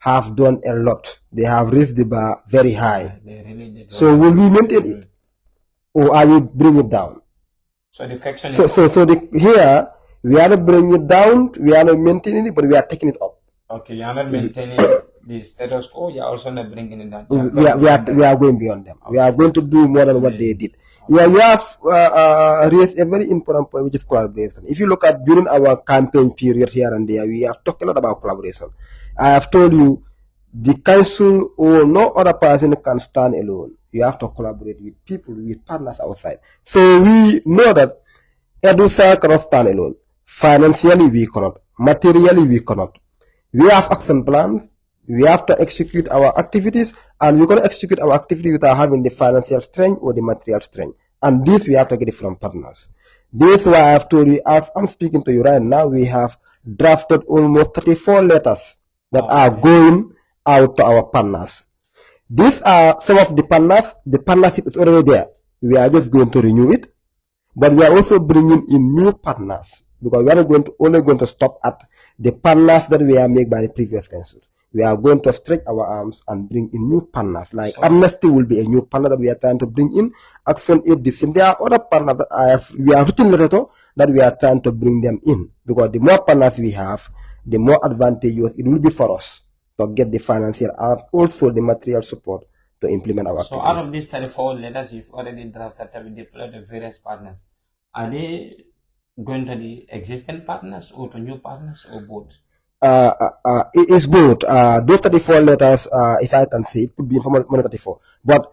have done a lot. They have raised the bar very high. They really did. So will we maintain it, or are we bring it down? So the question is. Here we are not bringing it down. We are not maintaining it, but we are taking it up. Okay, you are not maintaining the status quo. You are also not bringing it down. We are going beyond them. Okay. We are going to do more than what they did. Okay. Yeah, you have raised a very important point, which is collaboration. If you look at during our campaign period here and there, we have talked a lot about collaboration. I have told you, the council or no other person can stand alone. You have to collaborate with people, with partners outside. So we know that Edusa cannot stand alone. Financially, we cannot. Materially, we cannot. We have action plans. We have to execute our activities, and we cannot execute our activities without having the financial strength or the material strength. And this we have to get it from partners. This is why I have told you, as I'm speaking to you right now, we have drafted almost 34 letters that are going out to our partners. These are some of the partners. The partnership is already there. We are just going to renew it, but we are also bringing in new partners, because we are not only going to stop at the partners that we are made by the previous council. We are going to stretch our arms and bring in new partners. Like Amnesty will be a new partner that we are trying to bring in. Action Aid, there are other partners that we have written letter to that we are trying to bring them in, because the more partners we have, the more advantageous it will be for us to get the financial and also the material support to implement our activities. So out of these 34 letters you've already drafted to be deployed to various partners, are they going to the existing partners or to new partners, or both? It is both. Those 34 letters, if I can say, it could be from 34. But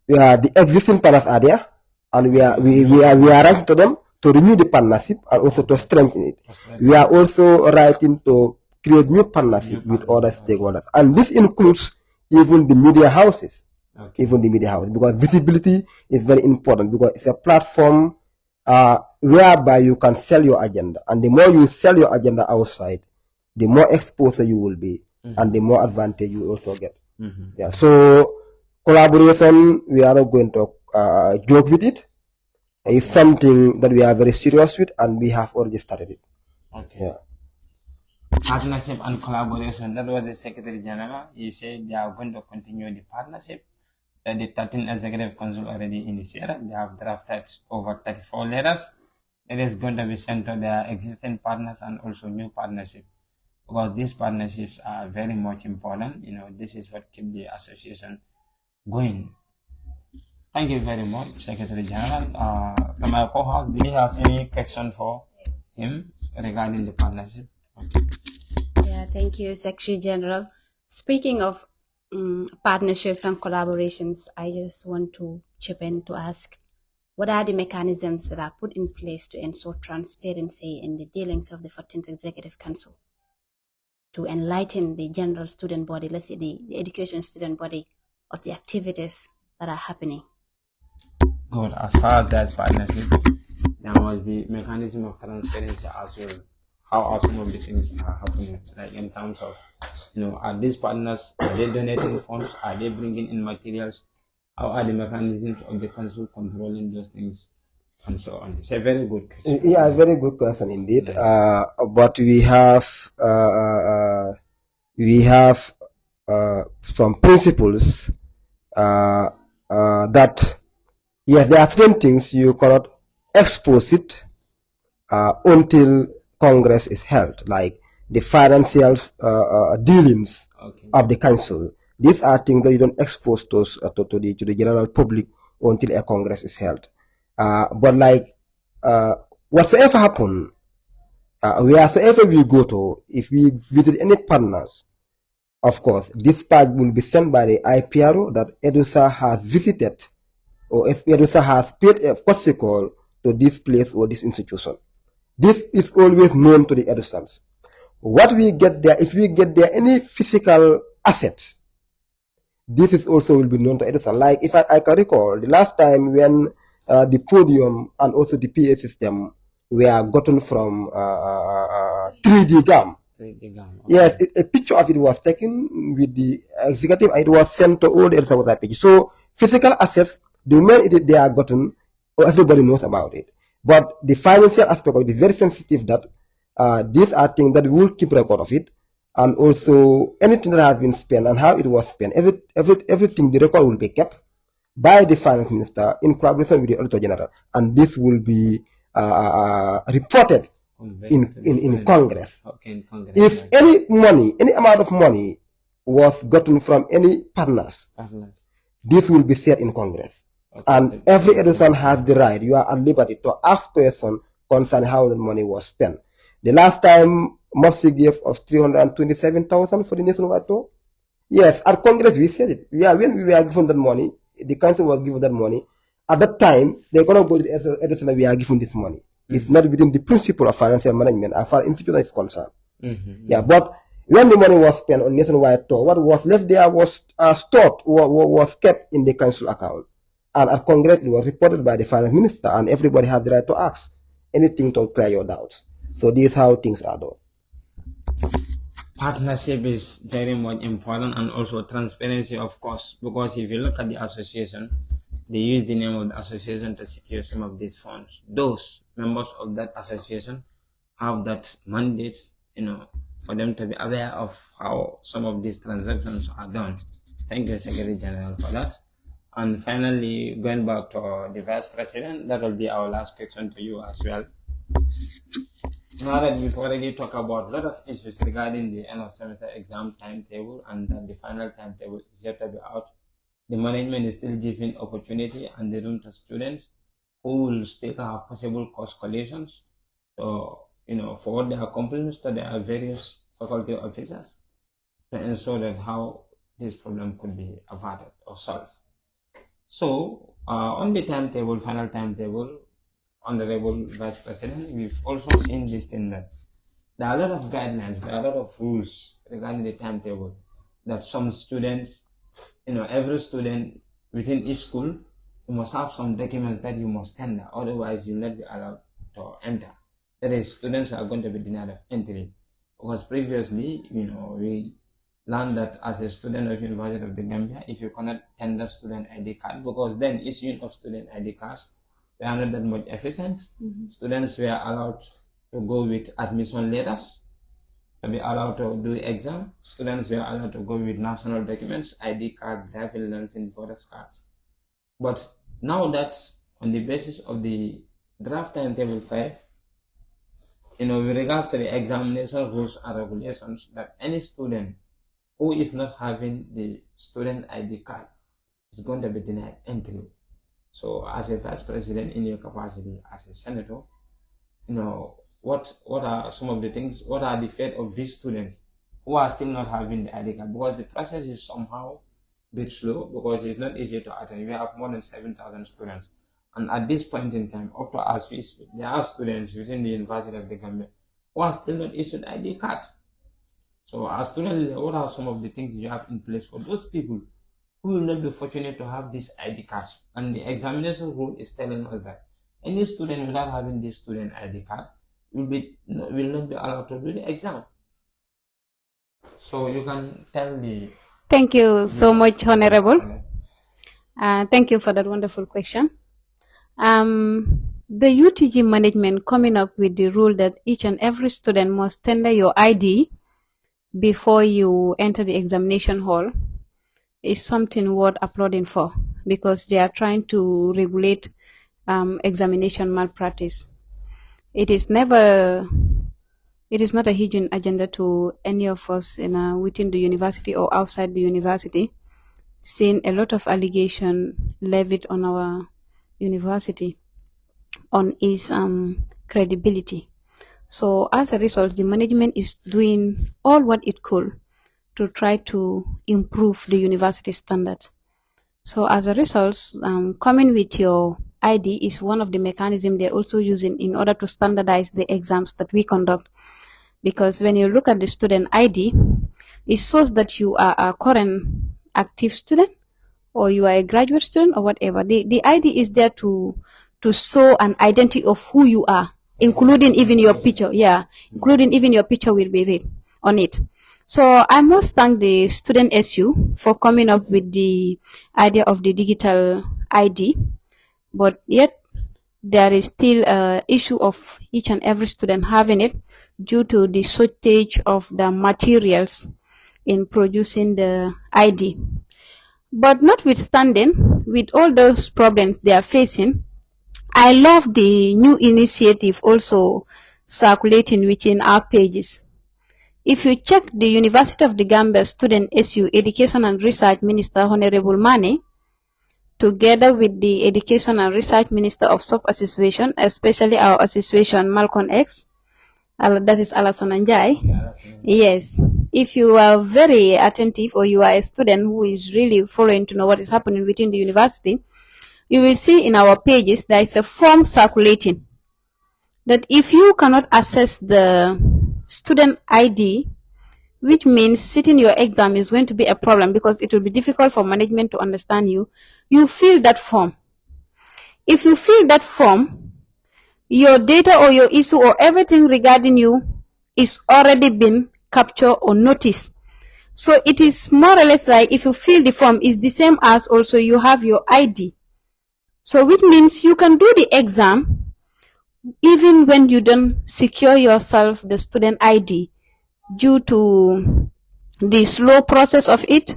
the existing partners are there, and we are writing to them to renew the partnership and also to strengthen it. We are also writing to create new partnership with other stakeholders, and this includes even the media houses. Okay. Even the media houses, because visibility is very important, because it's a platform whereby you can sell your agenda, and the more you sell your agenda outside, the more exposure you will be, and the more advantage you also get. Yeah. So collaboration, we are not going to joke with it. It's something that we are very serious with, and we have already started it. Okay. Yeah. Partnership and collaboration. That was the Secretary General. He said they are going to continue the partnership. The 13th Executive Council already initiated. They have drafted over 34 letters. It is going to be sent to their existing partners and also new partnerships, because these partnerships are very much important. This is what keeps the association going. Thank you very much, Secretary General. To my co-host, do you have any question for him regarding the partnership? Okay. Yeah, thank you, Secretary General. Speaking of partnerships and collaborations, I just want to chip in to ask, what are the mechanisms that are put in place to ensure transparency in the dealings of the 14th Executive Council, to enlighten the general student body, let's say the education student body, of the activities that are happening? Good. As far as that partnership, there must be mechanism of transparency as well. How some of the things are happening, like in terms of, are these partners, are they donating funds, are they bringing in materials, how are the mechanisms of the council controlling those things, and so on. It's a very good question. Yeah, a very good question indeed. Yeah. But we have some principles that, yes, there are certain things you cannot expose it until Congress is held, like the financial dealings of the council. These are things that you don't expose to the general public until a Congress is held. But like whatsoever happen, wherever we go to, if we visit any partners, of course, this part will be sent by the IPRO that Edusa has visited, or Edusa has paid a courtesy call to this place or this institution. This is always known to the Edusans. What we get there, if we get there any physical assets, this is also will be known to Edusan. Like if I can recall, the last time when the podium and also the PA system were gotten from 3D GAM. 3D GAM. Okay. Yes, a picture of it was taken with the executive, and it was sent to all the Edusa pages. So physical assets, the moment they are gotten, everybody knows about it. But the financial aspect of it is very sensitive, that these are things that we will keep record of it, and also anything that has been spent and how it was spent. Everything, the record will be kept by the finance minister in collaboration with the auditor general, and this will be reported in Congress. Okay, in Congress. If any money, any amount of money was gotten from any partners, this will be said in Congress. Okay, and every Edusan has the right, you are at liberty to ask questions concerning how the money was spent. The last time Mopsi gave us 327,000 for the nationwide tour. Yes, at Congress we said it. Yeah, when we were given that money, the council was given that money. At that time, they're gonna go to the Edusan that we are given this money. It's not within the principle of financial management as far as institution is concerned. Yeah, but when the money was spent on nationwide tour, what was left there was stored, was kept in the council account. And at Congress, it was reported by the finance minister, and everybody has the right to ask anything to clear your doubts. So this is how things are done. Partnership is very much important, and also transparency, of course, because if you look at the association, they use the name of the association to secure some of these funds. Those members of that association have that mandate, for them to be aware of how some of these transactions are done. Thank you, Secretary General, for that. And finally, going back to the Vice President, that will be our last question to you as well. Now that we've already talked about a lot of issues regarding the end of semester exam timetable, and that the final timetable is yet to be out, the management is still giving opportunity and the room to students who will still have possible cost collections. So, for their complaints to their various faculty officers to ensure that how this problem could be averted or solved. So, on the timetable, final timetable, Honorable Vice President, we've also seen this thing that there are a lot of guidelines, there are a lot of rules regarding the timetable that some students, every student within each school, you must have some documents that you must tender, otherwise you'll not be allowed to enter. That is, students are going to be denied of entry. Because previously, we learned that as a student of University of the Gambia, if you cannot tender student ID card, because then issuing of student ID cards, they are not that much efficient. Students were allowed to go with admission letters, to be allowed to do exam. Students were allowed to go with national documents, ID card, driving license, voters cards. But now that on the basis of the draft timetable 5, with regards to the examination rules and regulations, that any student who is not having the student ID card is going to be denied entry. So as a Vice President in your capacity as a senator, what are some of the things, what are the fate of these students who are still not having the ID card? Because the process is somehow a bit slow, because it's not easy to attend. We have more than 7,000 students. And at this point in time, up to as we speak, there are students within the University of the Gambia who are still not issued ID cards. So as students, what are some of the things you have in place for those people who will not be fortunate to have these ID cards? And the examination rule is telling us that any student without having this student ID card will not be allowed to do the exam. So you can tell the... Thank you so much, Honorable. Thank you for that wonderful question. The UTG management coming up with the rule that each and every student must tender your ID before you enter the examination hall is something worth applauding for, because they are trying to regulate examination malpractice. It is not a hidden agenda to any of us within the university or outside the university, seeing a lot of allegation levied on our university on its credibility. So as a result, the management is doing all what it could to try to improve the university standard. So as a result, coming with your ID is one of the mechanisms they're also using in order to standardize the exams that we conduct. Because when you look at the student ID, it shows that you are a current active student, or you are a graduate student, or whatever. The ID is there to show an identity of who you are, including even your picture. Yeah, including even your picture will be read on it. So I must thank the student SU for coming up with the idea of the digital ID, but yet there is still an issue of each and every student having it, due to the shortage of the materials in producing the ID. But notwithstanding, with all those problems they are facing, I love the new initiative also circulating within our pages. If you check the University of the Gambia Student SU Education and Research Minister Honorable Mane, together with the Education and Research Minister of Sub-Association, especially our association Malcolm X, that is Alassane Njai. Yes, if you are very attentive or you are a student who is really following to know what is happening within the university, you will see in our pages there is a form circulating that if you cannot access the student ID, which means sitting your exam is going to be a problem because it will be difficult for management to understand you, you fill that form. If you fill that form, your data or your issue or everything regarding you is already been captured or noticed. So it is more or less like if you fill the form, is the same as also you have your ID. So which means you can do the exam even when you don't secure yourself the student ID due to the slow process of it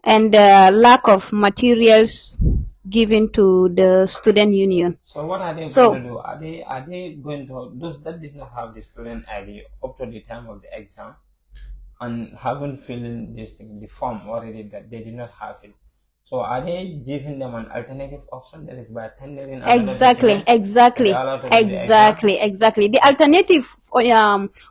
and the lack of materials given to the student union. So what are they going to do? Are they going to, those that did not have the student ID up to the time of the exam and haven't filled in this thing, the form already, that they did not have it? So are they giving them an alternative option, that is by tendering exactly. The alternative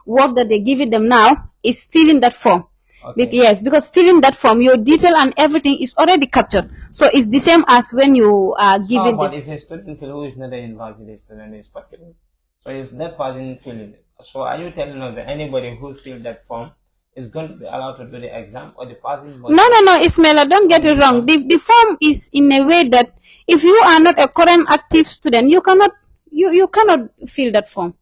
work that they're giving them now is filling that form. Okay. Yes, because filling that form, your detail and everything is already captured. So it's the same as when you are giving. But if a student who is not a university student is possible, so if that person fill it, so are you telling us that anybody who fills that form is going to be allowed to do the exam, or the person? No, Ismaila, don't get it wrong. The form is in a way that if you are not a current active student, you cannot fill that form.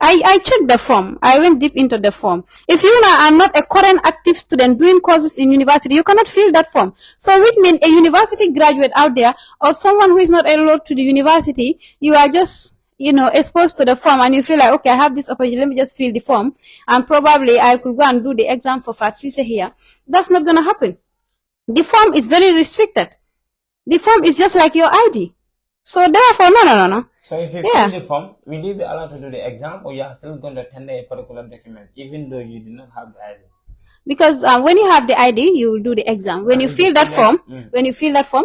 I checked the form. I went deep into the form. If you are not a current active student doing courses in university, you cannot fill that form. So which means a university graduate out there or someone who is not enrolled to the university, you are just exposed to the form and you feel like, okay, I have this opportunity, let me just fill the form and probably I could go and do the exam for FATSISE here. That's not going to happen. The form is very restricted. The form is just like your ID. So therefore, no. So if you fill the form, will you be allowed to do the exam, or you are still going to tender a particular document, even though you do not have the ID? Because when you have the ID, you will do the exam. When you fill that form,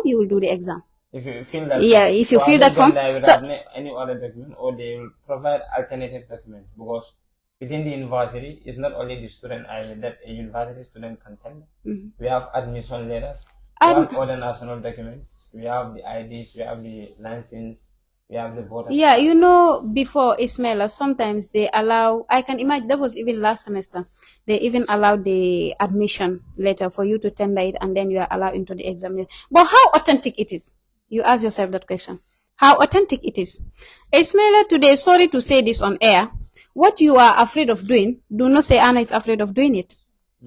you will do the exam. If you fill that if you fill that form, without any other document, or they will provide alternative documents, because within the university, it's not only the student ID that a university student can tender. We have admission letters, we have other national documents, we have the IDs, we have the license, we have the voter. Yeah, before Ismaila, sometimes they allow, I can imagine that was even last semester, they even allowed the admission letter for you to tender it and then you are allowed into the exam. But how authentic it is? You ask yourself that question. How authentic it is? Ismaila, today, sorry to say this on air, what you are afraid of doing, do not say Anna is afraid of doing it.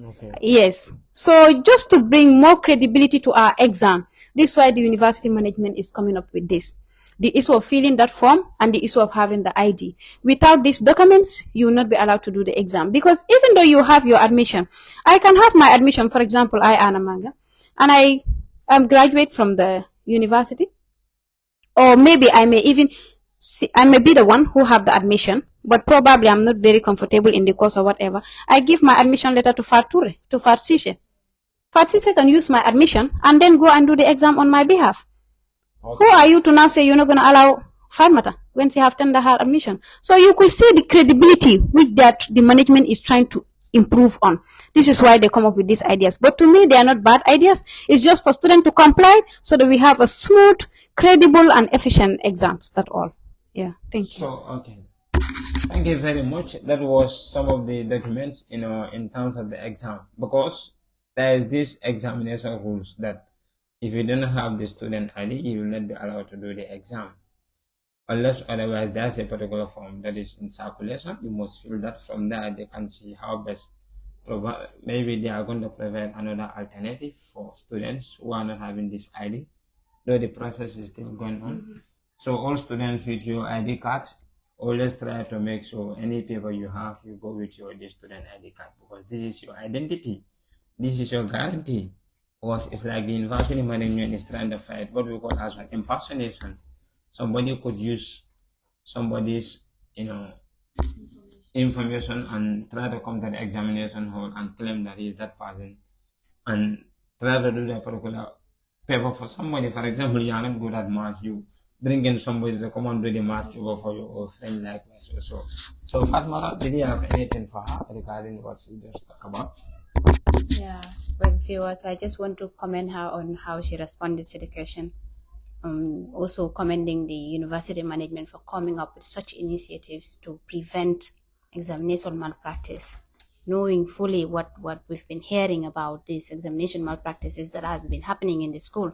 Okay. Yes. So just to bring more credibility to our exam, this is why the university management is coming up with this. The issue of filling that form and the issue of having the ID. Without these documents, you will not be allowed to do the exam. Because even though you have your admission, I can have my admission, for example, I, Anna Manga, and I graduate from the university. Or maybe I may be the one who have the admission, but probably I'm not very comfortable in the course or whatever. I give my admission letter to Fature, to Fatsise. Fatsise can use my admission and then go and do the exam on my behalf. Okay. Who are you to now say you're not going to allow Farmata when she have tendered her admission? So you could see the credibility which that the management is trying to improve on. This is why they come up with these ideas. But to me, they are not bad ideas. It's just for students to comply so that we have a smooth, credible, and efficient exams. That's all. Yeah, thank you. So, okay. Thank you very much. That was some of the documents, in terms of the exam. Because there is this examination rules that if you don't have the student ID, you will not be allowed to do the exam. Unless otherwise there's a particular form that is in circulation, you must fill that. From there they can see how best maybe they are going to provide another alternative for students who are not having this ID, though the process is still going on. So all students with your ID card always try to make sure any paper you have, you go with your student ID card, because this is your identity. This is your guarantee. Because it's like the university management is trying to fight what we call as an impersonation. Somebody could use somebody's, information and try to come to the examination hall and claim that he is that person and try to do that particular paper for somebody. For example, you are not good at math, you bring in somebody to come and do the math paper for you, or friend likewise. So Fatma, did you have anything for her regarding what she just talked about? Yeah, well, viewers, I just want to comment her on how she responded to the question. Also commending the university management for coming up with such initiatives to prevent examination malpractice, knowing fully what we've been hearing about these examination malpractices that has been happening in the school.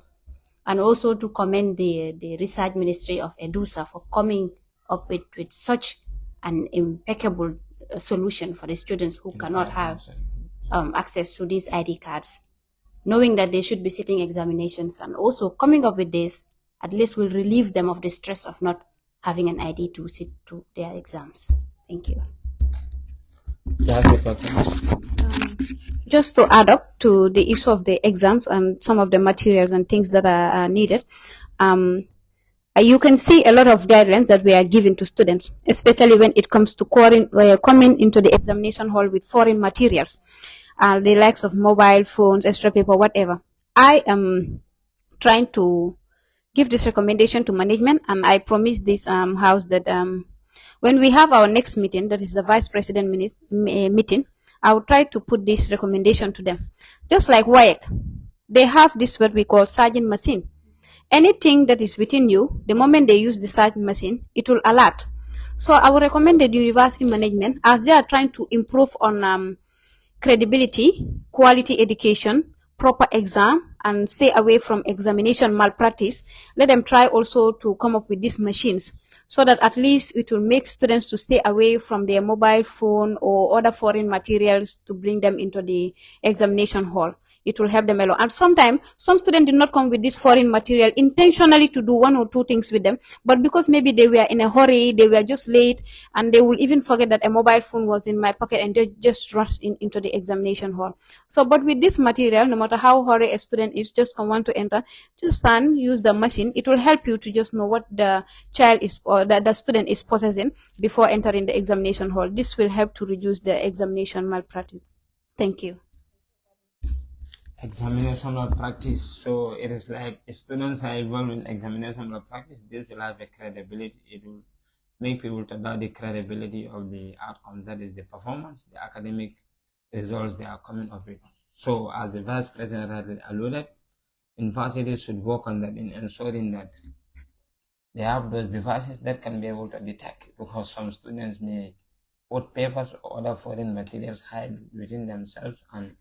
And also to commend the research ministry of Edusa for coming up with such an impeccable solution for the students who cannot have access to these ID cards, knowing that they should be sitting examinations, and also coming up with this at least will relieve them of the stress of not having an ID to sit to their exams. Thank you. Just to add up to the issue of the exams and some of the materials and things that are needed, you can see a lot of guidelines that we are giving to students, especially when it comes to coming into the examination hall with foreign materials, the likes of mobile phones, extra paper, whatever. I am trying to give this recommendation to management, and I promise this house that when we have our next meeting, that is the vice president meeting, I will try to put this recommendation to them. Just like WAEC, they have this what we call sergeant machine. Anything that is within you, the moment they use the sergeant machine, it will alert. So I would recommend the university management, as they are trying to improve on credibility, quality education, proper exam, and stay away from examination malpractice, let them try also to come up with these machines, so that at least it will make students to stay away from their mobile phone or other foreign materials to bring them into the examination hall. It will help them a lot. And sometimes some students did not come with this foreign material intentionally to do one or two things with them, but because maybe they were in a hurry, they were just late, and they will even forget that a mobile phone was in my pocket, and they just rush into the examination hall. So, but with this material, no matter how hurry a student is, just want to enter, just stand, use the machine. It will help you to just know what the child is, or the student is possessing before entering the examination hall. This will help to reduce the examination malpractice. Thank you. Examination malpractice. So it is like if students are involved in examination malpractice, this will have a credibility. It will make people to doubt the credibility of the outcome, that is the performance, the academic results they are coming up with. So as the vice president had alluded, universities should work on that in ensuring that they have those devices that can be able to detect, because some students may put papers or other foreign materials hide within themselves, and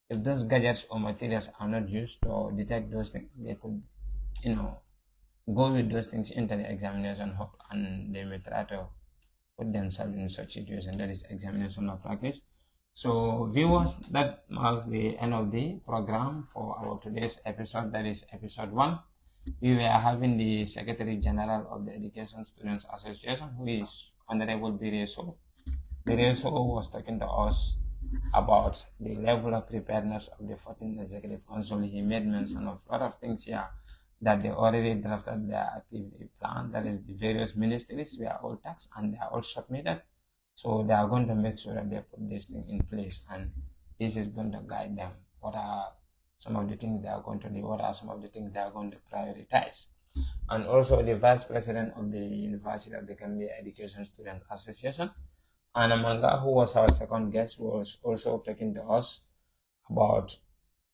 if those gadgets or materials are not used to detect those things, they could, go with those things into the examination hall, and they may try to put themselves in such situation. That is examination malpractice. So viewers, that marks the end of the program for our today's episode. That is episode 1. We were having the Secretary General of the Education Students Association, who is Honorable Bireso. Bireso was talking to us about the level of preparedness of the 14th Executive Council. He made mention of a lot of things here that they already drafted their activity plan. That is, the various ministries were all taxed and they are all submitted. So they are going to make sure that they put this thing in place, and this is going to guide them. What are some of the things they are going to do? What are some of the things they are going to prioritize? And also the Vice President of the University of the Gambia Education Student Association, Anna Manga, who was our second guest, was also talking to us about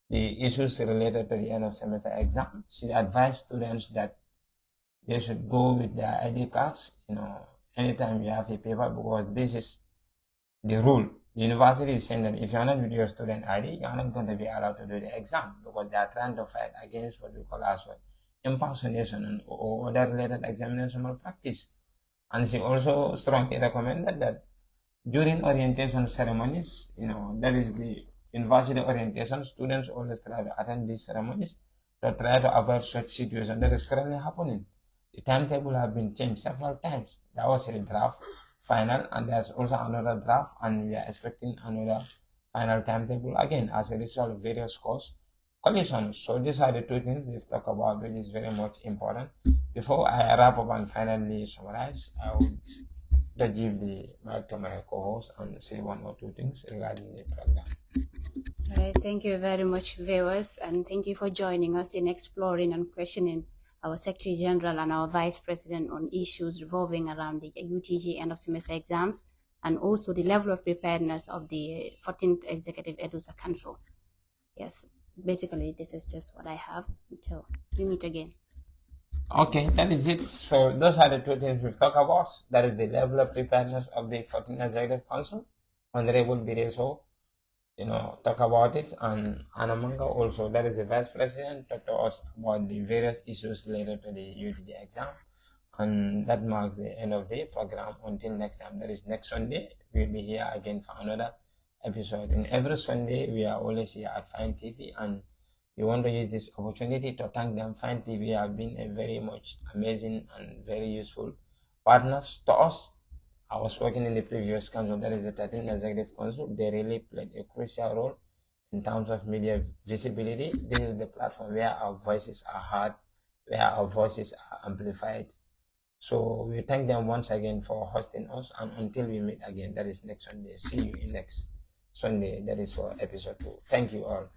the issues related to the end of semester exam. She advised students that they should go with their ID cards, anytime you have a paper, because this is the rule. The university is saying that if you're not with your student ID, you're not going to be allowed to do the exam, because they are trying to fight against what we call as impersonation or other related examination malpractice. And she also strongly recommended that during orientation ceremonies, that is the university orientation, students always try to attend these ceremonies to try to avoid such situation that is currently happening. The timetable have been changed several times. That was a draft final, and there's also another draft, and we are expecting another final timetable again as a result of various cause collisions. So these are the two things we've talked about, which is very much important. Before I wrap up and finally summarize, I will just give the mic to my co-host and say one or two things regarding the program. All right, thank you very much, viewers, and thank you for joining us in exploring and questioning our Secretary General and our Vice President on issues revolving around the UTG end of semester exams and also the level of preparedness of the 14th Executive Edusa Council. Yes, basically, this is just what I have until we meet again. Okay, that is it. So those are the two things we've talked about. That is the level of preparedness of the 14th Executive Council. Honorable Bireso, talk about it, and Anamanga also, that is the Vice President, talk to us about the various issues related to the UTG exam. And that marks the end of the program. Until next time, that is next Sunday, we'll be here again for another episode. And every Sunday, we are always here at Fine TV, and we want to use this opportunity to thank them. Fine TV have been a very much amazing and very useful partners to us. I was working in the previous council, that is the 13th Executive Council. They really played a crucial role in terms of media visibility. This is the platform where our voices are heard, where our voices are amplified. So we thank them once again for hosting us, and until we meet again, that is next Sunday. See you in next Sunday, that is for episode 2. Thank you all.